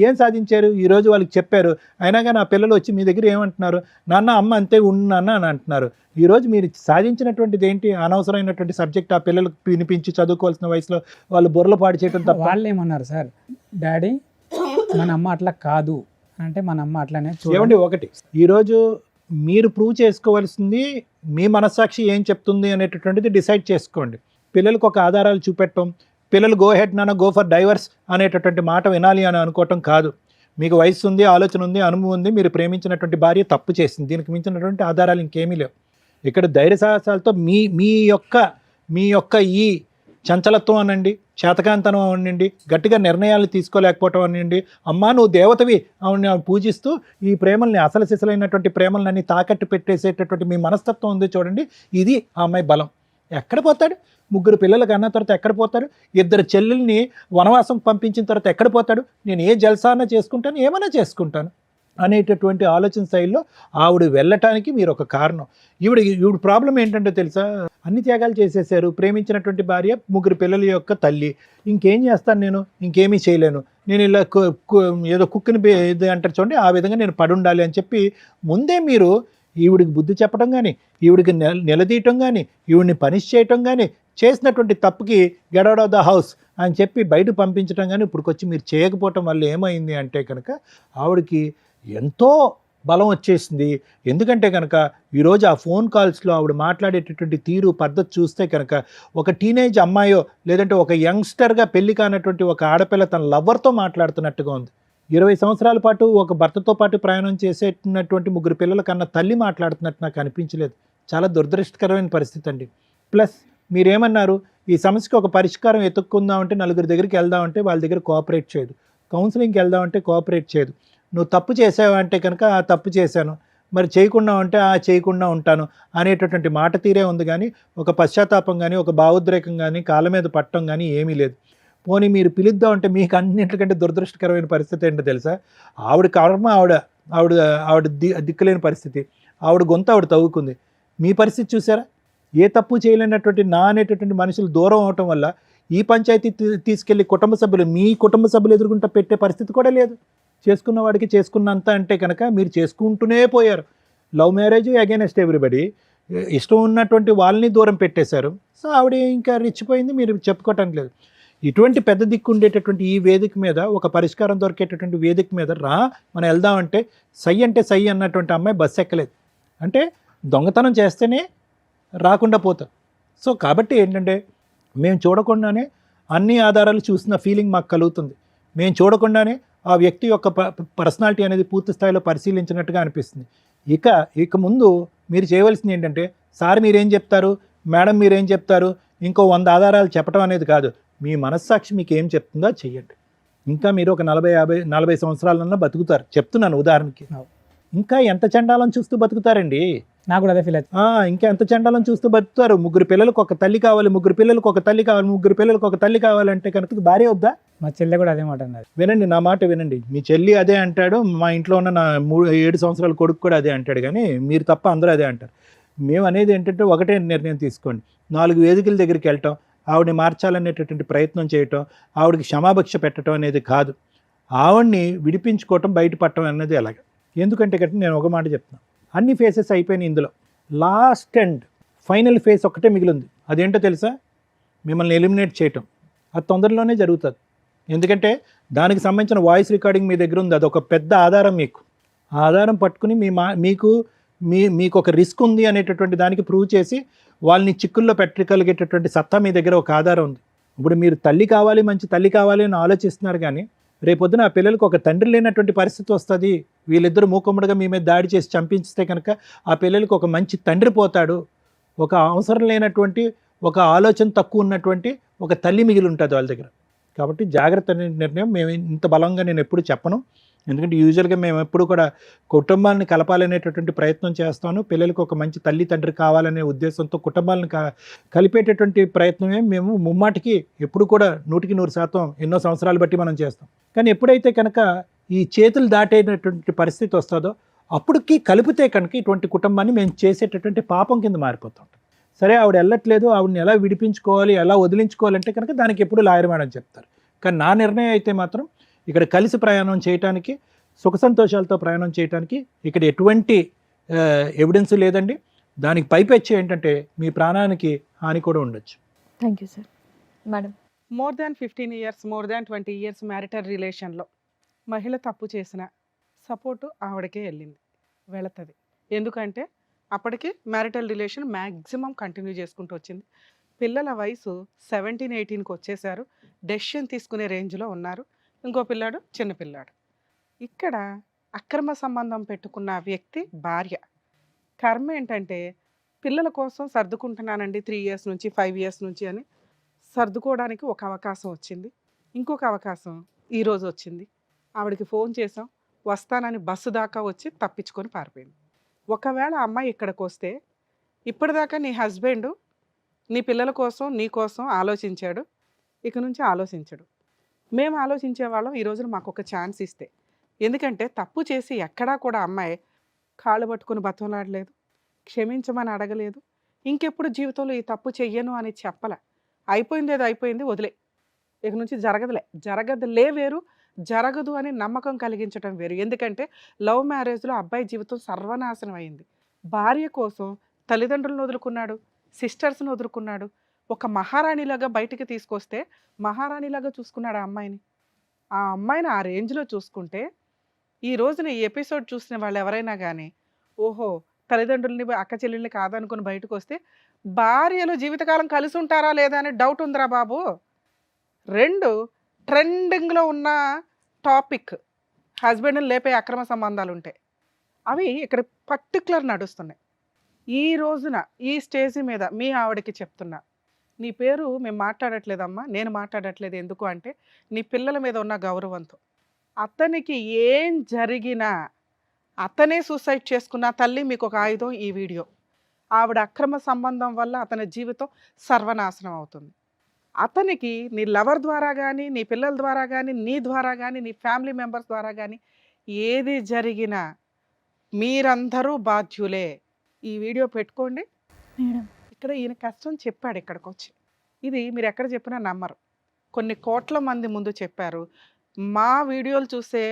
ఏం సాధించారు? ఈరోజు వాళ్ళకి చెప్పారు, అయినా కానీ ఆ పిల్లలు వచ్చి మీ దగ్గర ఏమంటున్నారు? నాన్న అమ్మ అంతే ఉన్నాన్న అని అంటున్నారు. ఈరోజు మీరు సాధించినటువంటిది ఏంటి? అనవసరమైనటువంటి సబ్జెక్ట్ ఆ పిల్లలకు వినిపించి చదువుకోవాల్సిన వయసులో వాళ్ళు బుర్రలు పాడు చేయడం తప్ప. వాళ్ళు ఏమన్నారు సార్, డాడీ మన అమ్మ అట్లా కాదు అంటే మన అమ్మ అట్లానే. ఏమండి, ఒకటి ఈరోజు మీరు ప్రూవ్ చేసుకోవాల్సింది మీ మనస్సాక్షి ఏం చెప్తుంది అనేటటువంటిది డిసైడ్ చేసుకోండి. పిల్లలకు ఒక ఆధారాలు చూపెట్టడం, పిల్లలు గో హెడ్ నాన్న గో ఫర్ డైవర్స్ అనేటటువంటి మాట వినాలి అని అనుకోవటం కాదు. మీకు వయసు ఉంది, ఆలోచన ఉంది, అనుభవం ఉంది, మీరు ప్రేమించినటువంటి భార్య తప్పు చేసింది, దీనికి మించినటువంటి ఆధారాలు ఇంకేమీ లేవు. ఇక్కడ ధైర్య సాహసాలతో మీ యొక్క ఈ చంచలత్వం అనండి, చేతకాంతనం అనండి, గట్టిగా నిర్ణయాలు తీసుకోలేకపోవటం అనండి, అమ్మా నువ్వు దేవతవి ఆవిడని పూజిస్తూ ఈ ప్రేమల్ని అసలు సిసలైనటువంటి ప్రేమలన్నీ తాకట్టు పెట్టేసేటటువంటి మీ మనస్తత్వం ఉంది చూడండి, ఇది ఆ అమ్మాయి బలం. ఎక్కడ పోతాడు? 3 పిల్లలకు అన్న తర్వాత ఎక్కడ పోతాడు? 2 చెల్లెల్ని వనవాసం పంపించిన తర్వాత ఎక్కడ పోతాడు? నేను ఏ జల్సాన చేసుకుంటాను, ఏమైనా చేసుకుంటాను అనేటటువంటి ఆలోచన శైలిలో ఆవిడ వెళ్ళటానికి మీరు ఒక కారణం. ఈవిడ ప్రాబ్లం ఏంటంటే తెలుసా, అన్ని త్యాగాలు చేసేసారు, ప్రేమించినటువంటి భార్య, 3 పిల్లల యొక్క తల్లి, ఇంకేం చేస్తాను నేను, ఇంకేమీ చేయలేను, నేను ఇలా ఏదో కుక్కిని ఇది అంటారు చూడండి, ఆ విధంగా నేను పడుండాలి అని చెప్పి ముందే మీరు ఈవిడికి బుద్ధి చెప్పడం కానీ, ఈవిడికి నిలదీయటం కానీ, ఈవిడిని పనిష్ చేయటం కానీ, చేసినటువంటి తప్పుకి get out of the house అని చెప్పి బయట పంపించడం కానీ ఇప్పుడుకొచ్చి మీరు చేయకపోవటం వల్ల ఏమైంది అంటే కనుక ఆవిడకి ఎంతో బలం వచ్చేసింది. ఎందుకంటే కనుక ఈరోజు ఆ ఫోన్ కాల్స్లో ఆవిడ మాట్లాడేటటువంటి తీరు పద్ధతి చూస్తే కనుక ఒక టీనేజ్ అమ్మాయో లేదంటే ఒక యంగ్స్టర్గా పెళ్లి కానటువంటి ఒక ఆడపిల్ల తన లవర్తో మాట్లాడుతున్నట్టుగా ఉంది. 20 సంవత్సరాల పాటు ఒక భర్తతో పాటు ప్రయాణం చేసేటటువంటి 3 పిల్లల కన్నా తల్లి మాట్లాడుతున్నట్టు నాకు అనిపించలేదు. చాలా దురదృష్టకరమైన పరిస్థితి అండి. ప్లస్ మీరేమన్నారు, ఈ సమస్యకి ఒక పరిష్కారం ఎత్తుక్కుందామంటే 4 దగ్గరికి వెళ్దామంటే వాళ్ళ దగ్గర కోఆపరేట్ చేయదు, కౌన్సిలింగ్కి వెళ్దామంటే కోఆపరేట్ చేయదు. నువ్వు తప్పు చేసావంటే కనుక ఆ తప్పు చేశాను, మరి చేయకుండా ఉంటే ఆ చేయకుండా ఉంటాను అనేటటువంటి మాట తీరే ఉంది, కానీ ఒక పశ్చాత్తాపం కానీ ఒక భావోద్రేకం కానీ కాళ్ళ మీద పట్టడం కానీ ఏమీ లేదు. పోనీ మీరు పిలుద్దామంటే మీకు అన్నింటికంటే దురదృష్టకరమైన పరిస్థితి ఏంటో తెలుసా, ఆవిడ కర్మ ఆవిడ దిక్కులేని పరిస్థితి, ఆవిడ గొంతు ఆవిడ తవ్వుకుంది. మీ పరిస్థితి చూసారా, ఏ తప్పు చేయలేనటువంటి నా అనేటటువంటి మనుషులు దూరం అవటం వల్ల ఈ పంచాయతీ తీసుకెళ్ళి మీ కుటుంబ సభ్యులు ఎదుర్కొంటూ పెట్టే పరిస్థితి కూడా లేదు. చేసుకున్న వాడికి చేసుకున్నంత అంటే కనుక మీరు చేసుకుంటూనే పోయారు. లవ్ మ్యారేజ్ అగైనెస్ట్ ఎవ్రీబడి, ఇష్టం ఉన్నటువంటి వాళ్ళని దూరం పెట్టేశారు. సో ఆవిడ ఇంకా రెచ్చిపోయింది, మీరు చెప్పుకోవటం లేదు. ఇటువంటి పెద్ద దిక్కు ఉండేటటువంటి ఈ వేదిక మీద ఒక పరిష్కారం దొరికేటటువంటి వేదిక మీద మనం వెళ్దామంటే సై అంటే సై అన్నటువంటి అమ్మాయి బస్సు ఎక్కలేదు. అంటే దొంగతనం చేస్తేనే రాకుండా పోతాం. సో కాబట్టి ఏంటంటే మేము చూడకుండానే అన్ని ఆధారాలు చూసిన ఫీలింగ్ మాకు కలుగుతుంది. మేము చూడకుండానే ఆ వ్యక్తి యొక్క పర్సనాలిటీ అనేది పూర్తి స్థాయిలో పరిశీలించినట్టుగా అనిపిస్తుంది. ఇక ముందు మీరు చేయవలసింది ఏంటంటే, సార్ మీరేం చెప్తారు, మేడం మీరేం చెప్తారు, ఇంకో 100 ఆధారాలు చెప్పడం అనేది కాదు, మీ మనస్సాక్షి మీకు ఏం చెప్తుందో చెయ్యండి. ఇంకా మీరు ఒక 40 సంవత్సరాలన్నా బతుకుతారు, చెప్తున్నాను ఉదాహరణకి. ఇంకా ఎంత చండాలం చూస్తూ బతుకుతారండి, నాకు కూడా అదే ఫీల్ అవుతుంది. ఇంకా ఎంత చండాలం చూస్తూ బతుకుతారు. 3 పిల్లలకు ఒక తల్లి కావాలి, 3 పిల్లలకు ఒక తల్లి కావాలి, 3 పిల్లలకు ఒక తల్లి కావాలంటే కనుక భార్య వద్దా? మా చెల్లె కూడా అదే మాట అన్నది. వినండి, నా మాట వినండి. మీ చెల్లి అదే అంటాడు, మా ఇంట్లో ఉన్న నా 7 సంవత్సరాల కొడుకు కూడా అదే అంటాడు, కానీ మీరు తప్ప అందరూ అదే అంటారు. మేము అనేది ఏంటంటే ఒకటే నిర్ణయం తీసుకోండి. 4 వేదికల దగ్గరికి వెళ్ళటం, ఆవిడని మార్చాలనేటటువంటి ప్రయత్నం చేయటం, ఆవిడకి క్షమాభిక్ష పెట్టడం అనేది కాదు, ఆవిడ్ని విడిపించుకోవటం, బయటపడటం అనేది ఎలాగ. ఎందుకంటే కనుక నేను ఒక మాట చెప్తున్నాను, అన్ని ఫేసెస్ అయిపోయినాయి, ఇందులో లాస్ట్ అండ్ ఫైనల్ ఫేస్ ఒక్కటే మిగిలింది. అదేంటో తెలుసా, మిమ్మల్ని ఎలిమినేట్ చేయటం. అది తొందరలోనే జరుగుతుంది. ఎందుకంటే దానికి సంబంధించిన వాయిస్ రికార్డింగ్ మీ దగ్గర ఉంది, అదొక పెద్ద ఆధారం. మీకు ఆ ఆధారం పట్టుకుని మీకు ఒక రిస్క్ ఉంది అనేటటువంటి దానికి ప్రూవ్ చేసి వాళ్ళని చిక్కుల్లో పెట్టగలిగేటటువంటి సత్తా మీ దగ్గర ఒక ఆధారం ఉంది. ఇప్పుడు మీరు తల్లి కావాలి, మంచి తల్లి కావాలి అని ఆలోచిస్తున్నారు, కానీ రేపొద్దున ఆ పిల్లలకు ఒక తండ్రి లేనటువంటి పరిస్థితి వస్తుంది. వీళ్ళిద్దరూ మూకుమ్మడిగా మీ మీద దాడి చేసి చంపించితే కనుక ఆ పిల్లలకు ఒక మంచి తండ్రి పోతాడు, ఒక అవసరం లేనటువంటి, ఒక ఆలోచన తక్కువ ఉన్నటువంటి ఒక తల్లి మిగిలి ఉంటుంది వాళ్ళ దగ్గర. కాబట్టి జాగ్రత్త నిర్ణయం. మేము ఇంత బలంగా నేను ఎప్పుడు చెప్పను, ఎందుకంటే యూజువల్గా మేము ఎప్పుడు కూడా కుటుంబాలను కలపాలనేటటువంటి ప్రయత్నం చేస్తాను. పిల్లలకు ఒక మంచి తల్లి తండ్రి కావాలనే ఉద్దేశంతో కుటుంబాలను కలిపేటటువంటి ప్రయత్నమే మేము ముమ్మాటికి ఎప్పుడు కూడా 100% ఎన్నో సంవత్సరాలు బట్టి మనం చేస్తాం. కానీ ఎప్పుడైతే కనుక ఈ చేతులు దాటేటటువంటి పరిస్థితి వస్తుందో అప్పటికి కలిపితే కనుక ఇటువంటి కుటుంబాన్ని మేము చేసేటటువంటి పాపం కింద మారిపోతాం. సరే ఆవిడ వెళ్ళట్లేదు, ఆవిడని ఎలా విడిపించుకోవాలి, ఎలా వదిలించుకోవాలంటే కనుక దానికి ఎప్పుడు లాయర్ మేడం చెప్తారు. కానీ నా నిర్ణయం అయితే మాత్రం ఇక్కడ కలిసి ప్రయాణం చేయడానికి, సుఖ సంతోషాలతో ప్రయాణం చేయడానికి ఇక్కడ ఎటువంటి ఎవిడెన్స్ లేదండి. దానికి పైపెచ్చి ఏంటంటే మీ ప్రాణానికి హాని కూడా ఉండొచ్చు. Thank you sir. Madam, more than 15 years, more than 20 years marital రిలేషన్లో మహిళ తప్పు చేసిన సపోర్టు ఆవిడకే వెళ్తుంది, వెళుతుంది. ఎందుకంటే అప్పటికి మ్యారిటల్ రిలేషన్ మ్యాక్సిమం కంటిన్యూ చేసుకుంటూ వచ్చింది. పిల్లల వయసు 17-18కి వచ్చేసారు. డెసిషన్ తీసుకునే రేంజ్లో ఉన్నారు. ఇంకో పిల్లాడు చిన్న పిల్లాడు. ఇక్కడ అక్రమ సంబంధం పెట్టుకున్న వ్యక్తి భార్య. కర్మ ఏంటంటే పిల్లల కోసం సర్దుకుంటున్నానండి 3 ఇయర్స్ నుంచి 5 ఇయర్స్ నుంచి అని సర్దుకోవడానికి ఒక అవకాశం వచ్చింది. ఇంకొక అవకాశం ఈరోజు వచ్చింది. ఆవిడకి ఫోన్ చేసాం, వస్తానని బస్సు దాకా వచ్చి తప్పించుకొని పారిపోయింది. ఒకవేళ అమ్మాయి ఇక్కడికి వస్తే ఇప్పటిదాకా నీ హస్బెండ్ నీ పిల్లల కోసం నీ కోసం ఆలోచించాడు, ఇక నుంచి ఆలోచించడు. మేము ఆలోచించే వాళ్ళం ఈ రోజున మాకు ఒక ఛాన్స్ ఇస్తే. ఎందుకంటే తప్పు చేసి ఎక్కడా కూడా అమ్మాయి కాళ్ళు పట్టుకుని బతంలాడలేదు, క్షమించమని అడగలేదు, ఇంకెప్పుడు జీవితంలో ఈ తప్పు చెయ్యను అని చెప్పలే. అయిపోయింది ఏదో అయిపోయింది, వదిలే, ఇక నుంచి జరగదులే వేరు, జరగదు అని నమ్మకం కలిగించడం వేరు. ఎందుకంటే లవ్ మ్యారేజ్లో అబ్బాయి జీవితం సర్వనాశనం అయింది. భార్య కోసం తల్లిదండ్రులను వదులుకున్నాడు, సిస్టర్స్ని వదులుకున్నాడు. ఒక మహారాణిలాగా బయటికి తీసుకొస్తే మహారాణిలాగా చూసుకున్నాడు ఆ అమ్మాయిని. ఆ అమ్మాయిని ఆ రేంజ్లో చూసుకుంటే ఈ రోజున ఈ ఎపిసోడ్ చూసిన వాళ్ళు ఎవరైనా కానీ ఓహో తల్లిదండ్రులని అక్క చెల్లెల్ని కాదనుకుని బయటకు వస్తే భార్యలు జీవితకాలం కలిసి ఉంటారా లేదా అనే డౌట్ ఉందిరా బాబు. 2 ట్రెండింగ్లో ఉన్న టాపిక్ హస్బెండ్ని లేపే అక్రమ సంబంధాలు ఉంటాయి. అవి ఇక్కడ పర్టికులర్ నడుస్తున్నాయి. ఈ రోజున ఈ స్టేజ్ మీద మీ ఆవిడకి చెప్తున్నా, నీ పేరు మేము మాట్లాడట్లేదమ్మా, నేను మాట్లాడట్లేదు. ఎందుకు అంటే నీ పిల్లల మీద ఉన్న గౌరవంతో. అతనికి ఏం జరిగినా అతనే సూసైడ్ చేసుకున్న తల్లి మీకు ఒక ఆయుధం ఈ వీడియో. ఆవిడ అక్రమ సంబంధం వల్ల అతని జీవితం సర్వనాశనం అవుతుంది. అతనికి నీ లవర్ ద్వారా కానీ నీ పిల్లల ద్వారా కానీ నీ ద్వారా కానీ నీ ఫ్యామిలీ మెంబర్స్ ద్వారా కానీ ఏది జరిగినా మీరందరూ బాధ్యులే. ఈ వీడియో పెట్టుకోండి. మేడం ఇక్కడ ఈయన కష్టం చెప్పాడు ఇక్కడికి వచ్చి. ఇది మీరు ఎక్కడ చెప్పినా నమ్మరు. కొన్ని కోట్ల మంది ముందు చెప్పారు. మా వీడియోలు చూసే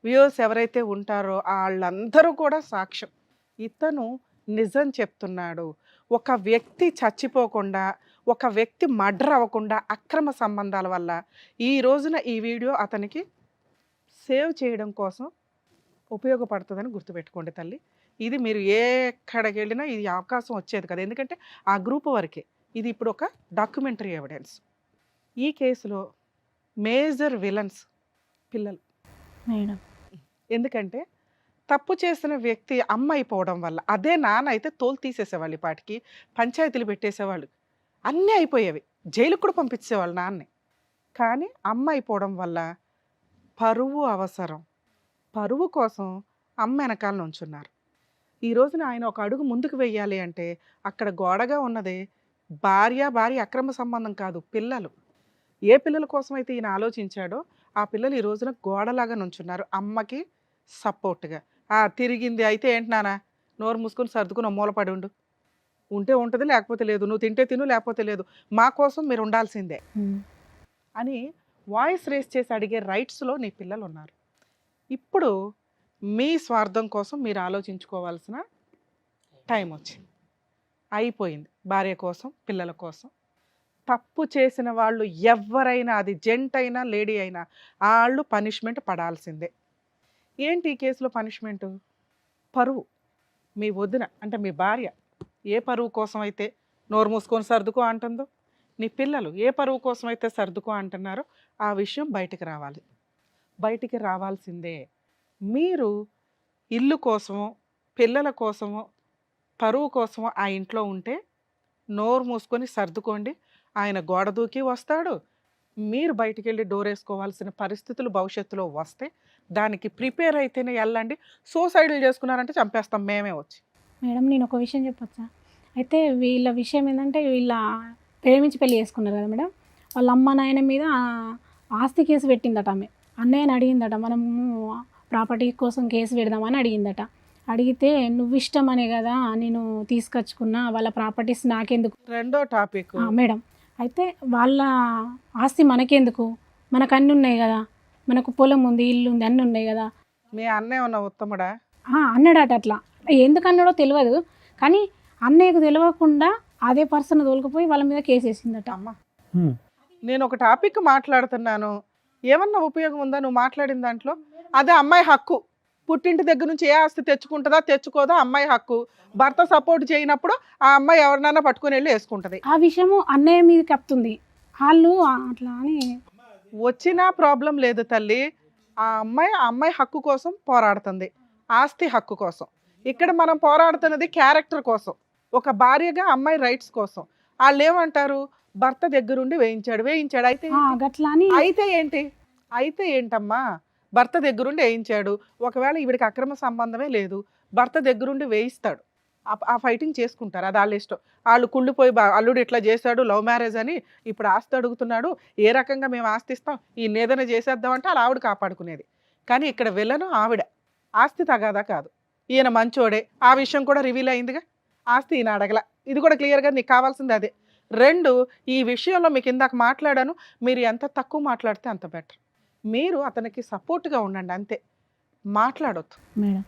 వ్యూవర్స్ ఎవరైతే ఉంటారో వాళ్ళందరూ కూడా సాక్ష్యం. ఇతను నిజం చెప్తున్నాడు. ఒక వ్యక్తి చచ్చిపోకుండా, ఒక వ్యక్తి మర్డర్ అవ్వకుండా అక్రమ సంబంధాల వల్ల ఈ రోజున ఈ వీడియో అతనికి సేవ్ చేయడం కోసం ఉపయోగపడుతుందని గుర్తుపెట్టుకోండి తల్లి. ఇది మీరు ఎక్కడికి వెళ్ళినా ఇది అవకాశం వచ్చేది కదా, ఎందుకంటే ఆ గ్రూప్ వరకే. ఇది ఇప్పుడు ఒక డాక్యుమెంటరీ ఎవిడెన్స్. ఈ కేసులో మేజర్ విలన్స్ పిల్లలు. మేడం ఎందుకంటే తప్పు చేసిన వ్యక్తి అమ్మ అయిపోవడం వల్ల, అదే నాన్న అయితే తోలు తీసేసేవాళ్ళు, ఈ పాటికి పంచాయతీలు పెట్టేసేవాళ్ళు, అన్నీ అయిపోయేవి, జైలుకు కూడా పంపించేవాళ్ళు నాన్నే. కానీ అమ్మ అయిపోవడం వల్ల పరువు అవసరం, పరువు కోసం అమ్మ వెనకాల నుంచున్నారు. ఈ రోజున ఆయన ఒక అడుగు ముందుకు వెయ్యాలి అంటే అక్కడ గోడగా ఉన్నది భార్య అక్రమ సంబంధం కాదు, పిల్లలు. ఏ పిల్లల కోసం అయితే ఈయన ఆలోచించాడో ఆ పిల్లలు ఈ రోజున గోడలాగా నుంచున్నారు అమ్మకి సపోర్ట్గా. తిరిగింది అయితే ఏంటి నాన్న, నోరు మూసుకొని సర్దుకుని మూలపడి ఉంటే ఉంటుంది, లేకపోతే లేదు, నువ్వు తింటే తిను లేకపోతే లేదు, మా కోసం మీరు ఉండాల్సిందే అని వాయిస్ రేస్ చేసి అడిగే రైట్స్లో నీ పిల్లలు ఉన్నారు. ఇప్పుడు మీ స్వార్థం కోసం మీరు ఆలోచించుకోవాల్సిన టైం వచ్చింది, అయిపోయింది. భార్య కోసం, పిల్లల కోసం. తప్పు చేసిన వాళ్ళు ఎవరైనా, అది జెంట్ అయినా లేడీ అయినా, వాళ్ళు పనిష్మెంట్ పడాల్సిందే. ఏంటి ఈ కేసులో పనిష్మెంటు? పరువు. మీ వదిన అంటే మీ భార్య ఏ పరువు కోసం అయితే నోరు మూసుకొని సర్దుకో అంటుందో, నీ పిల్లలు ఏ పరువు కోసం అయితే సర్దుకో అంటున్నారో ఆ విషయం బయటికి రావాల్సిందే. మీరు ఇల్లు కోసమో పిల్లల కోసమో పరువు కోసమో ఆ ఇంట్లో ఉంటే నోరు మూసుకొని సర్దుకోండి. ఆయన గోడ దూకి వస్తాడు, మీరు బయటికి వెళ్ళి డోర్ వేసుకోవాల్సిన పరిస్థితులు భవిష్యత్తులో వస్తే దానికి ప్రిపేర్ అయితేనే వెళ్ళండి. సూసైడ్లు చేసుకున్నారంటే చంపేస్తాం మేమే వచ్చి. మేడం నేను ఒక విషయం చెప్పొచ్చా? అయితే వీళ్ళ విషయం ఏంటంటే వీళ్ళ ప్రేమించి పెళ్లి చేసుకున్నారు కదా మేడం, వాళ్ళ అమ్మ నాయన మీద ఆస్తి కేసు పెట్టిందట. ఆమె అన్నయ్యని అడిగిందట, మనము ప్రాపర్టీ కోసం కేసు పెడదామని అడిగిందట. అడిగితే నువ్వు ఇష్టమనే కదా నేను తీసుకొచ్చుకున్నా, వాళ్ళ ప్రాపర్టీస్ నాకెందుకు. రెండో టాపిక్ మేడం అయితే వాళ్ళ ఆస్తి మనకెందుకు, మనకు అన్నీ ఉన్నాయి కదా, మనకు పొలం ఉంది, ఇల్లు ఉంది, అన్నీ ఉన్నాయి కదా. మీ అన్నయ్య ఉన్న ఉత్తముడా? అన్నాడట. అట్లా ఎందుకు అన్నాడో తెలియదు, కానీ అన్నయ్యకు తెలియకుండా అదే పర్సన్ తోలుకుపోయి వాళ్ళ మీద కేసు వేసిందట. అమ్మ నేను ఒక టాపిక్ మాట్లాడుతున్నాను, ఏమన్నా ఉపయోగం ఉందా నువ్వు మాట్లాడిన దాంట్లో? అదే అమ్మాయి హక్కు, పుట్టింటి దగ్గర నుంచి ఏ ఆస్తి తెచ్చుకుంటుందా తెచ్చుకోదా అమ్మాయి హక్కు. భర్త సపోర్ట్ చేయనప్పుడు ఆ అమ్మాయి ఎవరినైనా పట్టుకుని వెళ్ళి వేసుకుంటది. ఆ విషయము అన్నయ్య మీద కప్పుతుంది. వాళ్ళు అట్లా అని వచ్చినా ప్రాబ్లం లేదు తల్లి. ఆ అమ్మాయి హక్కు కోసం పోరాడుతుంది, ఆస్తి హక్కు కోసం. ఇక్కడ మనం పోరాడుతున్నది క్యారెక్టర్ కోసం, ఒక భార్యగా అమ్మాయి రైట్స్ కోసం. వాళ్ళు ఏమంటారు, భర్త దగ్గరుండి వేయించాడు అయితే గట్లా అని అయితే ఏంటమ్మా, భర్త దగ్గరుండి వేయించాడు. ఒకవేళ ఈవిడికి అక్రమ సంబంధమే లేదు, భర్త దగ్గరుండి వేయిస్తాడు, ఆ ఫైటింగ్ చేసుకుంటారు, అది వాళ్ళ ఇష్టం. వాళ్ళు కుళ్ళిపోయి అల్లుడు ఇట్లా చేశాడు, లవ్ మ్యారేజ్ అని ఇప్పుడు ఆస్తి అడుగుతున్నాడు, ఏ రకంగా మేము ఆస్తి ఇస్తాం, ఈ ఏదైనా చేసేద్దామంటే వాళ్ళ ఆవిడ కాపాడుకునేది. కానీ ఇక్కడ విలను ఆవిడ, ఆస్తి తగాదా కాదు. ఈయన మంచోడే, ఆ విషయం కూడా రివీల్ అయిందిగా. ఆస్తి ఈయన అడగల, ఇది కూడా క్లియర్గా నీకు కావాల్సింది అదే. 2, ఈ విషయంలో మీకు ఇందాక మాట్లాడాను, మీరు ఎంత తక్కువ మాట్లాడితే అంత బెటర్. మీరు అతనికి సపోర్ట్గా ఉండండి అంతే, మాట్లాడొద్దు, మేడం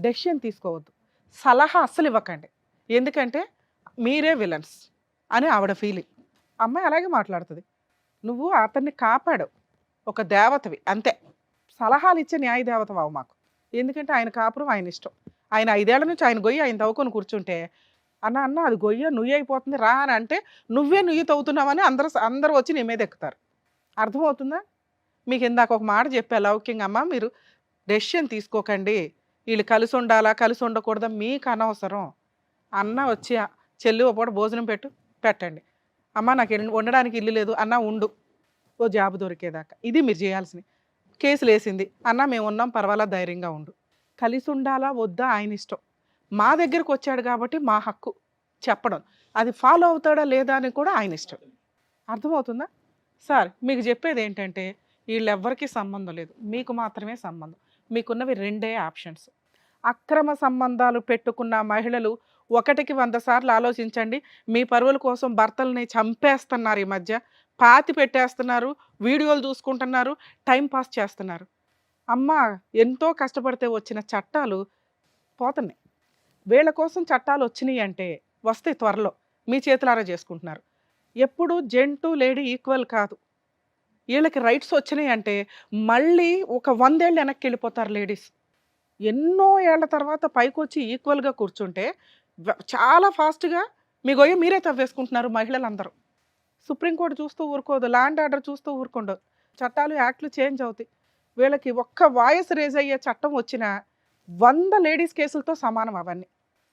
డెసిషన్ తీసుకోవద్దు, సలహా అస్సలు ఇవ్వకండి. ఎందుకంటే మీరే విలన్స్ అని ఆవిడ ఫీలింగ్. అమ్మాయి అలాగే మాట్లాడుతుంది. నువ్వు అతన్ని కాపాడు, ఒక దేవతవి అంతే. సలహాలు ఇచ్చే న్యాయ దేవత వావు మాకు. ఎందుకంటే ఆయన కాపురం ఆయన ఇష్టం. ఆయన 5 ఏళ్ల నుంచి ఆయన గొయ్యి ఆయన తవ్వుకొని కూర్చుంటే, అన్న అది గొయ్య నుయ్యి అయిపోతుంది రా అని అంటే, నువ్వే నుయ్యి తవ్వుతున్నావని అందరూ వచ్చి నీ మీద ఎక్కుతారు. అర్థమవుతుందా? మీకు ఇందాక ఒక మాట చెప్పా లౌకింగ్, అమ్మ మీరు డెసిషన్ తీసుకోకండి, వీళ్ళు కలిసి ఉండాలా కలిసి ఉండకూడదా మీకు అనవసరం. అన్న వచ్చి చెల్లి ఓ పూట భోజనం పెట్టండి, అమ్మ నాకు ఉండడానికి ఇల్లు లేదు అన్న ఉండు, ఓ జాబ్ దొరికేదాకా. ఇది మీరు చేయాల్సింది. కేసులు వేసింది అన్న మేము ఉన్నాం పర్వాలా ధైర్యంగా ఉండు. కలిసి ఉండాలా వద్దా ఆయన ఇష్టం. మా దగ్గరకు వచ్చాడు కాబట్టి మా హక్కు చెప్పడం, అది ఫాలో అవుతాడా లేదా అని కూడా ఆయన ఇష్టం. అర్థమవుతుందా? సార్ మీకు చెప్పేది ఏంటంటే, వీళ్ళెవ్వరికీ సంబంధం లేదు, మీకు మాత్రమే సంబంధం. మీకున్నవి 2 ఆప్షన్స్. అక్రమ సంబంధాలు పెట్టుకున్న మహిళలు 1కి 100 సార్లు ఆలోచించండి. మీ పరువుల కోసం భర్తల్ని చంపేస్తున్నారు, ఈ మధ్య పాతి పెట్టేస్తున్నారు, వీడియోలు చూసుకుంటున్నారు, టైం పాస్ చేస్తున్నారు. అమ్మ ఎంతో కష్టపడితే వచ్చిన చట్టాలు పోతున్నాయి. వీళ్ళ కోసం చట్టాలు వచ్చినాయి అంటే వస్తే త్వరలో మీ చేతులారా చేసుకుంటున్నారు. ఎప్పుడు జెంటు లేడీ ఈక్వల్ కాదు. వీళ్ళకి రైట్స్ వచ్చినాయి అంటే మళ్ళీ ఒక 100 ఏళ్ళు వెనక్కి వెళ్ళిపోతారు లేడీస్. ఎన్నో ఏళ్ల తర్వాత పైకి వచ్చి ఈక్వల్గా కూర్చుంటే చాలా ఫాస్ట్గా మీ గొయ్య మీరే తవ్వేసుకుంటున్నారు మహిళలందరూ. సుప్రీంకోర్టు చూస్తూ ఊరుకోదు, ల్యాండ్ ఆర్డర్ చూస్తూ ఊరుకోండదు, చట్టాలు యాక్ట్లు చేంజ్ అవుతాయి. వీళ్ళకి ఒక్క వాయిస్ రేజ్ అయ్యే చట్టం వచ్చిన 100 లేడీస్ కేసులతో సమానం అవన్నీ.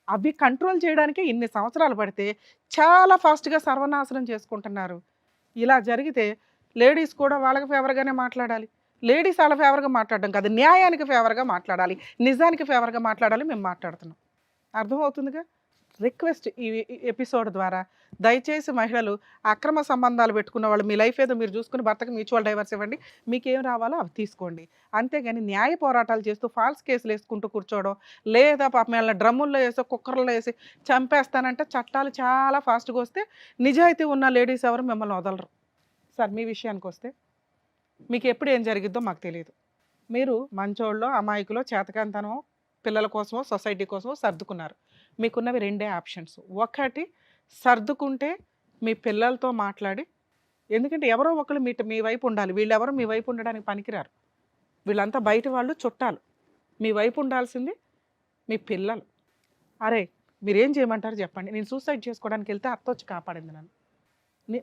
అవి కంట్రోల్ చేయడానికి ఇన్ని సంవత్సరాలు పడితే చాలా ఫాస్ట్గా సర్వనాశనం చేసుకుంటున్నారు. ఇలా జరిగితే లేడీస్ కూడా వాళ్ళకి ఫేవర్గానే మాట్లాడాలి. లేడీస్ వాళ్ళ ఫేవర్గా మాట్లాడడం కాదు, న్యాయానికి ఫేవర్గా మాట్లాడాలి, నిజానికి ఫేవర్గా మాట్లాడాలి. మేము మాట్లాడుతున్నాం, అర్థమవుతుందిగా. రిక్వెస్ట్ ఈ ఎపిసోడ్ ద్వారా దయచేసి మహిళలు అక్రమ సంబంధాలు పెట్టుకున్న వాళ్ళు మీ లైఫ్ ఏదో మీరు చూసుకుని భర్తకి మ్యూచువల్ డైవర్స్ ఇవ్వండి, మీకేం రావాలో అవి తీసుకోండి. అంతేగాని న్యాయ పోరాటాలు చేస్తూ ఫాల్స్ కేసులు వేసుకుంటూ కూర్చోవడం, లేదా పాపం వాళ్ళ డ్రమ్ముల్లో వేసి కుక్కర్లో వేసి చంపేస్తానంటే చట్టాలు చాలా ఫాస్ట్గా వస్తే నిజాయితీ ఉన్న లేడీస్ ఎవరు మిమ్మల్ని వదలరు. సార్ మీ విషయానికి వస్తే మీకు ఎప్పుడు ఏం జరిగిద్దో మాకు తెలియదు. మీరు మంచోళ్ళో అమాయకులో చేతకాంతనమో పిల్లల కోసమో సొసైటీ కోసమో సర్దుకున్నారు. మీకున్నవి 2 ఆప్షన్స్. ఒకటి సర్దుకుంటే మీ పిల్లలతో మాట్లాడి, ఎందుకంటే ఎవరో ఒకరు మీ వైపు ఉండాలి, వీళ్ళెవరో మీ వైపు ఉండడానికి పనికిరారు, వీళ్ళంతా బయట వాళ్ళు చుట్టాలు. మీ వైపు ఉండాల్సింది మీ పిల్లలు. అరే మీరేం చేయమంటారు చెప్పండి, నేను సూసైడ్ చేసుకోవడానికి వెళ్తే అత్త వచ్చి కాపాడింది నన్ను,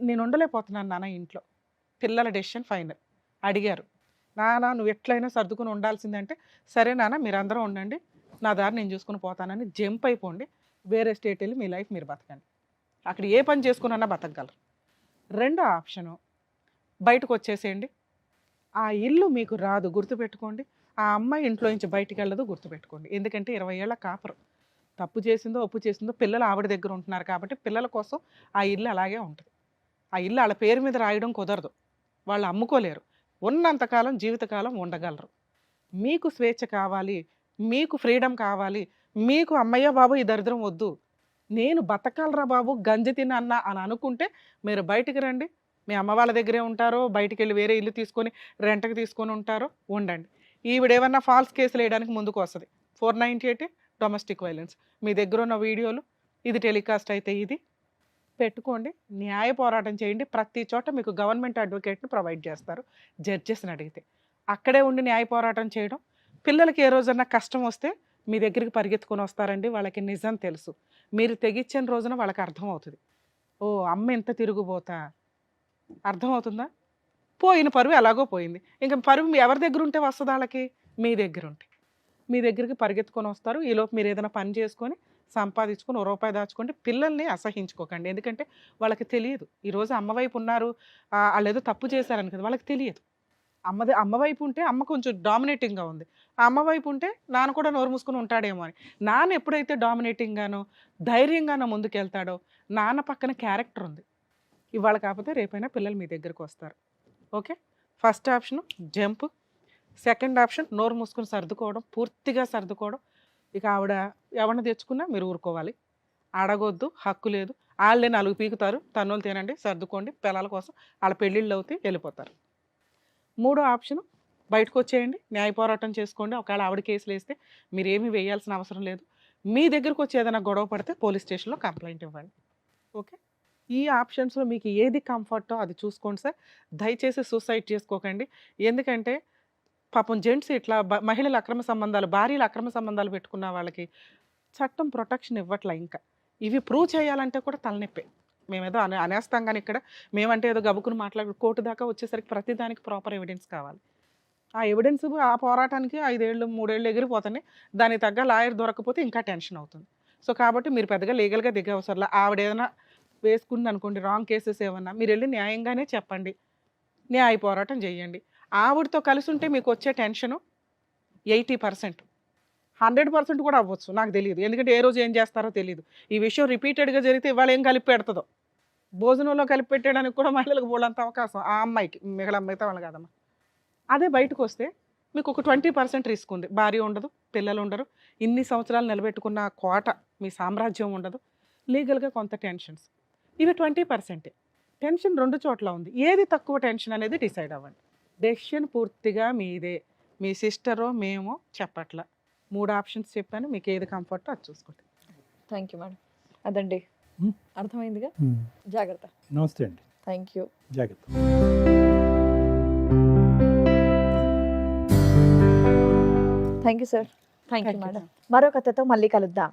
నేను ఉండలేకపోతున్నాను నాన్న ఇంట్లో, పిల్లల డెసిషన్ ఫైనల్. అడిగారు, నాన్న నువ్వు ఎట్లయినా సర్దుకుని ఉండాల్సిందంటే, సరే నాన్న మీరందరూ ఉండండి, నా దారి నేను చూసుకుని పోతానని జంప్ అయిపోండి, వేరే స్టేట్ వెళ్ళి మీ లైఫ్ మీరు బతకండి, అక్కడ ఏ పని చేసుకున్నా బతకగలరు. 2వ ఆప్షను బయటకు వచ్చేసేయండి, ఆ ఇల్లు మీకు రాదు గుర్తుపెట్టుకోండి, ఆ అమ్మాయి ఇంట్లో నుంచి బయటికి వెళ్ళదు గుర్తుపెట్టుకోండి. ఎందుకంటే 20 ఏళ్ల కాపురం, తప్పు చేసిందో ఒప్పు చేసిందో పిల్లలు ఆవిడ దగ్గర ఉంటున్నారు కాబట్టి పిల్లల కోసం ఆ ఇల్లు అలాగే ఉంటుంది. ఆ ఇల్లు వాళ్ళ పేరు మీద రాయడం కుదరదు, వాళ్ళు అమ్ముకోలేరు, ఉన్నంతకాలం జీవితకాలం ఉండగలరు. మీకు స్వేచ్ఛ కావాలి, మీకు ఫ్రీడమ్ కావాలి, మీకు అమ్మయ్య బాబు ఈ దరిద్రం వద్దు, నేను బతకాలరా బాబు గంజి తినన్నా అని అనుకుంటే మీరు బయటికి రండి. మీ అమ్మ వాళ్ళ దగ్గరే ఉంటారో బయటికి వెళ్ళి వేరే ఇల్లు తీసుకొని రెంట్కి తీసుకొని ఉంటారో ఉండండి. ఈవిడేమన్నా ఫాల్స్ కేసులు వేయడానికి ముందుకు వస్తుంది. 498 డొమెస్టిక్ వైలెన్స్. మీ దగ్గర ఉన్న వీడియోలు ఇది టెలికాస్ట్ అయితే ఇది పెట్టుకోండి, న్యాయ పోరాటం చేయండి. ప్రతి చోట మీకు గవర్నమెంట్ అడ్వకేట్ని ప్రొవైడ్ చేస్తారు జడ్జెస్ని అడిగితే. అక్కడే ఉండి న్యాయ పోరాటం చేయడం పిల్లలకి ఏ రోజన్నా కష్టం వస్తే మీ దగ్గరికి పరిగెత్తుకొని వస్తారండి. వాళ్ళకి నిజం తెలుసు. మీరు తెగిచ్చిన రోజున వాళ్ళకి అర్థమవుతుంది. ఓ అమ్మ ఎంత తిరుగుబోతా, అర్థమవుతుందా? పోయిన పరువు ఎలాగో పోయింది. ఇంకా పరువు ఎవరి దగ్గర ఉంటే వస్తుంది వాళ్ళకి? మీ దగ్గర ఉంటే. మీ దగ్గరికి పరిగెత్తుకొని వస్తారు. ఈలోపు మీరు ఏదైనా పని చేసుకొని సంపాదించుకొని ఓ రూపాయి దాచుకోండి. పిల్లల్ని అసహించుకోకండి. ఎందుకంటే వాళ్ళకి తెలియదు. ఈరోజు అమ్మ వైపు ఉన్నారు, వాళ్ళు ఏదో తప్పు చేశారని కదా, వాళ్ళకి తెలియదు. అమ్మ వైపు ఉంటే అమ్మ కొంచెం డామినేటింగ్గా ఉంది, ఆ అమ్మ వైపు ఉంటే నాన్న కూడా నోరు మూసుకొని ఉంటాడేమో అని. నాన్న ఎప్పుడైతే డామినేటింగ్గానో ధైర్యంగానో ముందుకెళ్తాడో, నాన్న పక్కన క్యారెక్టర్ ఉంది. ఇవాళ కాకపోతే రేపైనా పిల్లలు మీ దగ్గరకు వస్తారు. Okay, first option jump, second option నోరు మూసుకొని సర్దుకోవడం, పూర్తిగా సర్దుకోవడం. ఇక ఆవిడ ఎవరిని తెచ్చుకున్నా మీరు ఊరుకోవాలి, అడగొద్దు, హక్కు లేదు. వాళ్ళే 4 పీకుతారు, తన్నులు తినండి, సర్దుకోండి, పిల్లల కోసం వాళ్ళ పెళ్ళిళ్ళు అవుతాయి, వెళ్ళిపోతారు. మూడో ఆప్షన్ బయటకు వచ్చేయండి, న్యాయ పోరాటం చేసుకోండి. ఒకవేళ ఆవిడ కేసులు వేస్తే మీరేమీ వేయాల్సిన అవసరం లేదు. మీ దగ్గరకు వచ్చి ఏదైనా గొడవ పడితే పోలీస్ స్టేషన్లో కంప్లైంట్ ఇవ్వండి. ఓకే, ఈ ఆప్షన్స్లో మీకు ఏది కంఫర్టో అది చూసుకోండి సార్. దయచేసి సూసైడ్ చేసుకోకండి. ఎందుకంటే పాపం జెంట్స్ ఇట్లా మహిళల అక్రమ సంబంధాలు, భార్యల అక్రమ సంబంధాలు పెట్టుకున్న వాళ్ళకి చట్టం ప్రొటెక్షన్ ఇవ్వట్లే. ఇంకా ఇవి ప్రూవ్ చేయాలంటే కూడా తలనొప్పే. మేమేదో అనేస్తాం కానీ ఇక్కడ మేమంటే ఏదో గబుకుని మాట్లాడు, కోర్టు దాకా వచ్చేసరికి ప్రతిదానికి ప్రాపర్ ఎవిడెన్స్ కావాలి. ఆ ఎవిడెన్స్ ఆ పోరాటానికి 5 ఏళ్ళు 3 ఏళ్ళు ఎగిరిపోతాయి. దానికి తగ్గ లాయర్ దొరకకపోతే ఇంకా టెన్షన్ అవుతుంది. సో కాబట్టి మీరు పెద్దగా లీగల్గా దిగే అవసరం. ఆవిడ ఏదైనా వేసుకుంది అనుకోండి, రాంగ్ కేసెస్ ఏమన్నా, మీరు వెళ్ళి న్యాయంగానే చెప్పండి, న్యాయ పోరాటం చేయండి. ఆవిడతో కలిసి ఉంటే మీకు వచ్చే టెన్షను 80%, 100% కూడా అవ్వచ్చు, నాకు తెలియదు. ఎందుకంటే ఏ రోజు ఏం చేస్తారో తెలియదు. ఈ విషయం రిపీటెడ్గా జరిగితే ఇవాళ ఏం కలిపి పెడుతుందో, భోజనంలో కలిపి పెట్టడానికి కూడా మహిళలకు బోలంత అవకాశం ఆ అమ్మాయికి, మిగతా వాళ్ళు కాదమ్మా. అదే బయటకు వస్తే మీకు ఒక 20% రిస్క్ ఉంది. భార్య ఉండదు, పిల్లలు ఉండరు, ఇన్ని సంవత్సరాలు నిలబెట్టుకున్న కోట మీ సామ్రాజ్యం ఉండదు, లీగల్గా కొంత టెన్షన్స్. ఇవి 20%. టెన్షన్ 2 చోట్ల ఉంది. ఏది తక్కువ టెన్షన్ అనేది డిసైడ్ అవ్వండి. డెసిషన్ పూర్తిగా మీదే. మీ సిస్టరో మేమో చెప్పట్ల. 3 ఆప్షన్స్ చెప్పాను, మీకు ఏది కంఫర్టో అది చూసుకోండి. Thank you madam. అదండి, అర్థమైందిగా. జాగ్రత్త. నమస్తే అండి. Thank you. జాగ్రత్త. Thank you sir. Thank you Thank you. Madam. మరో కథతో మళ్ళీ కలుద్దాం.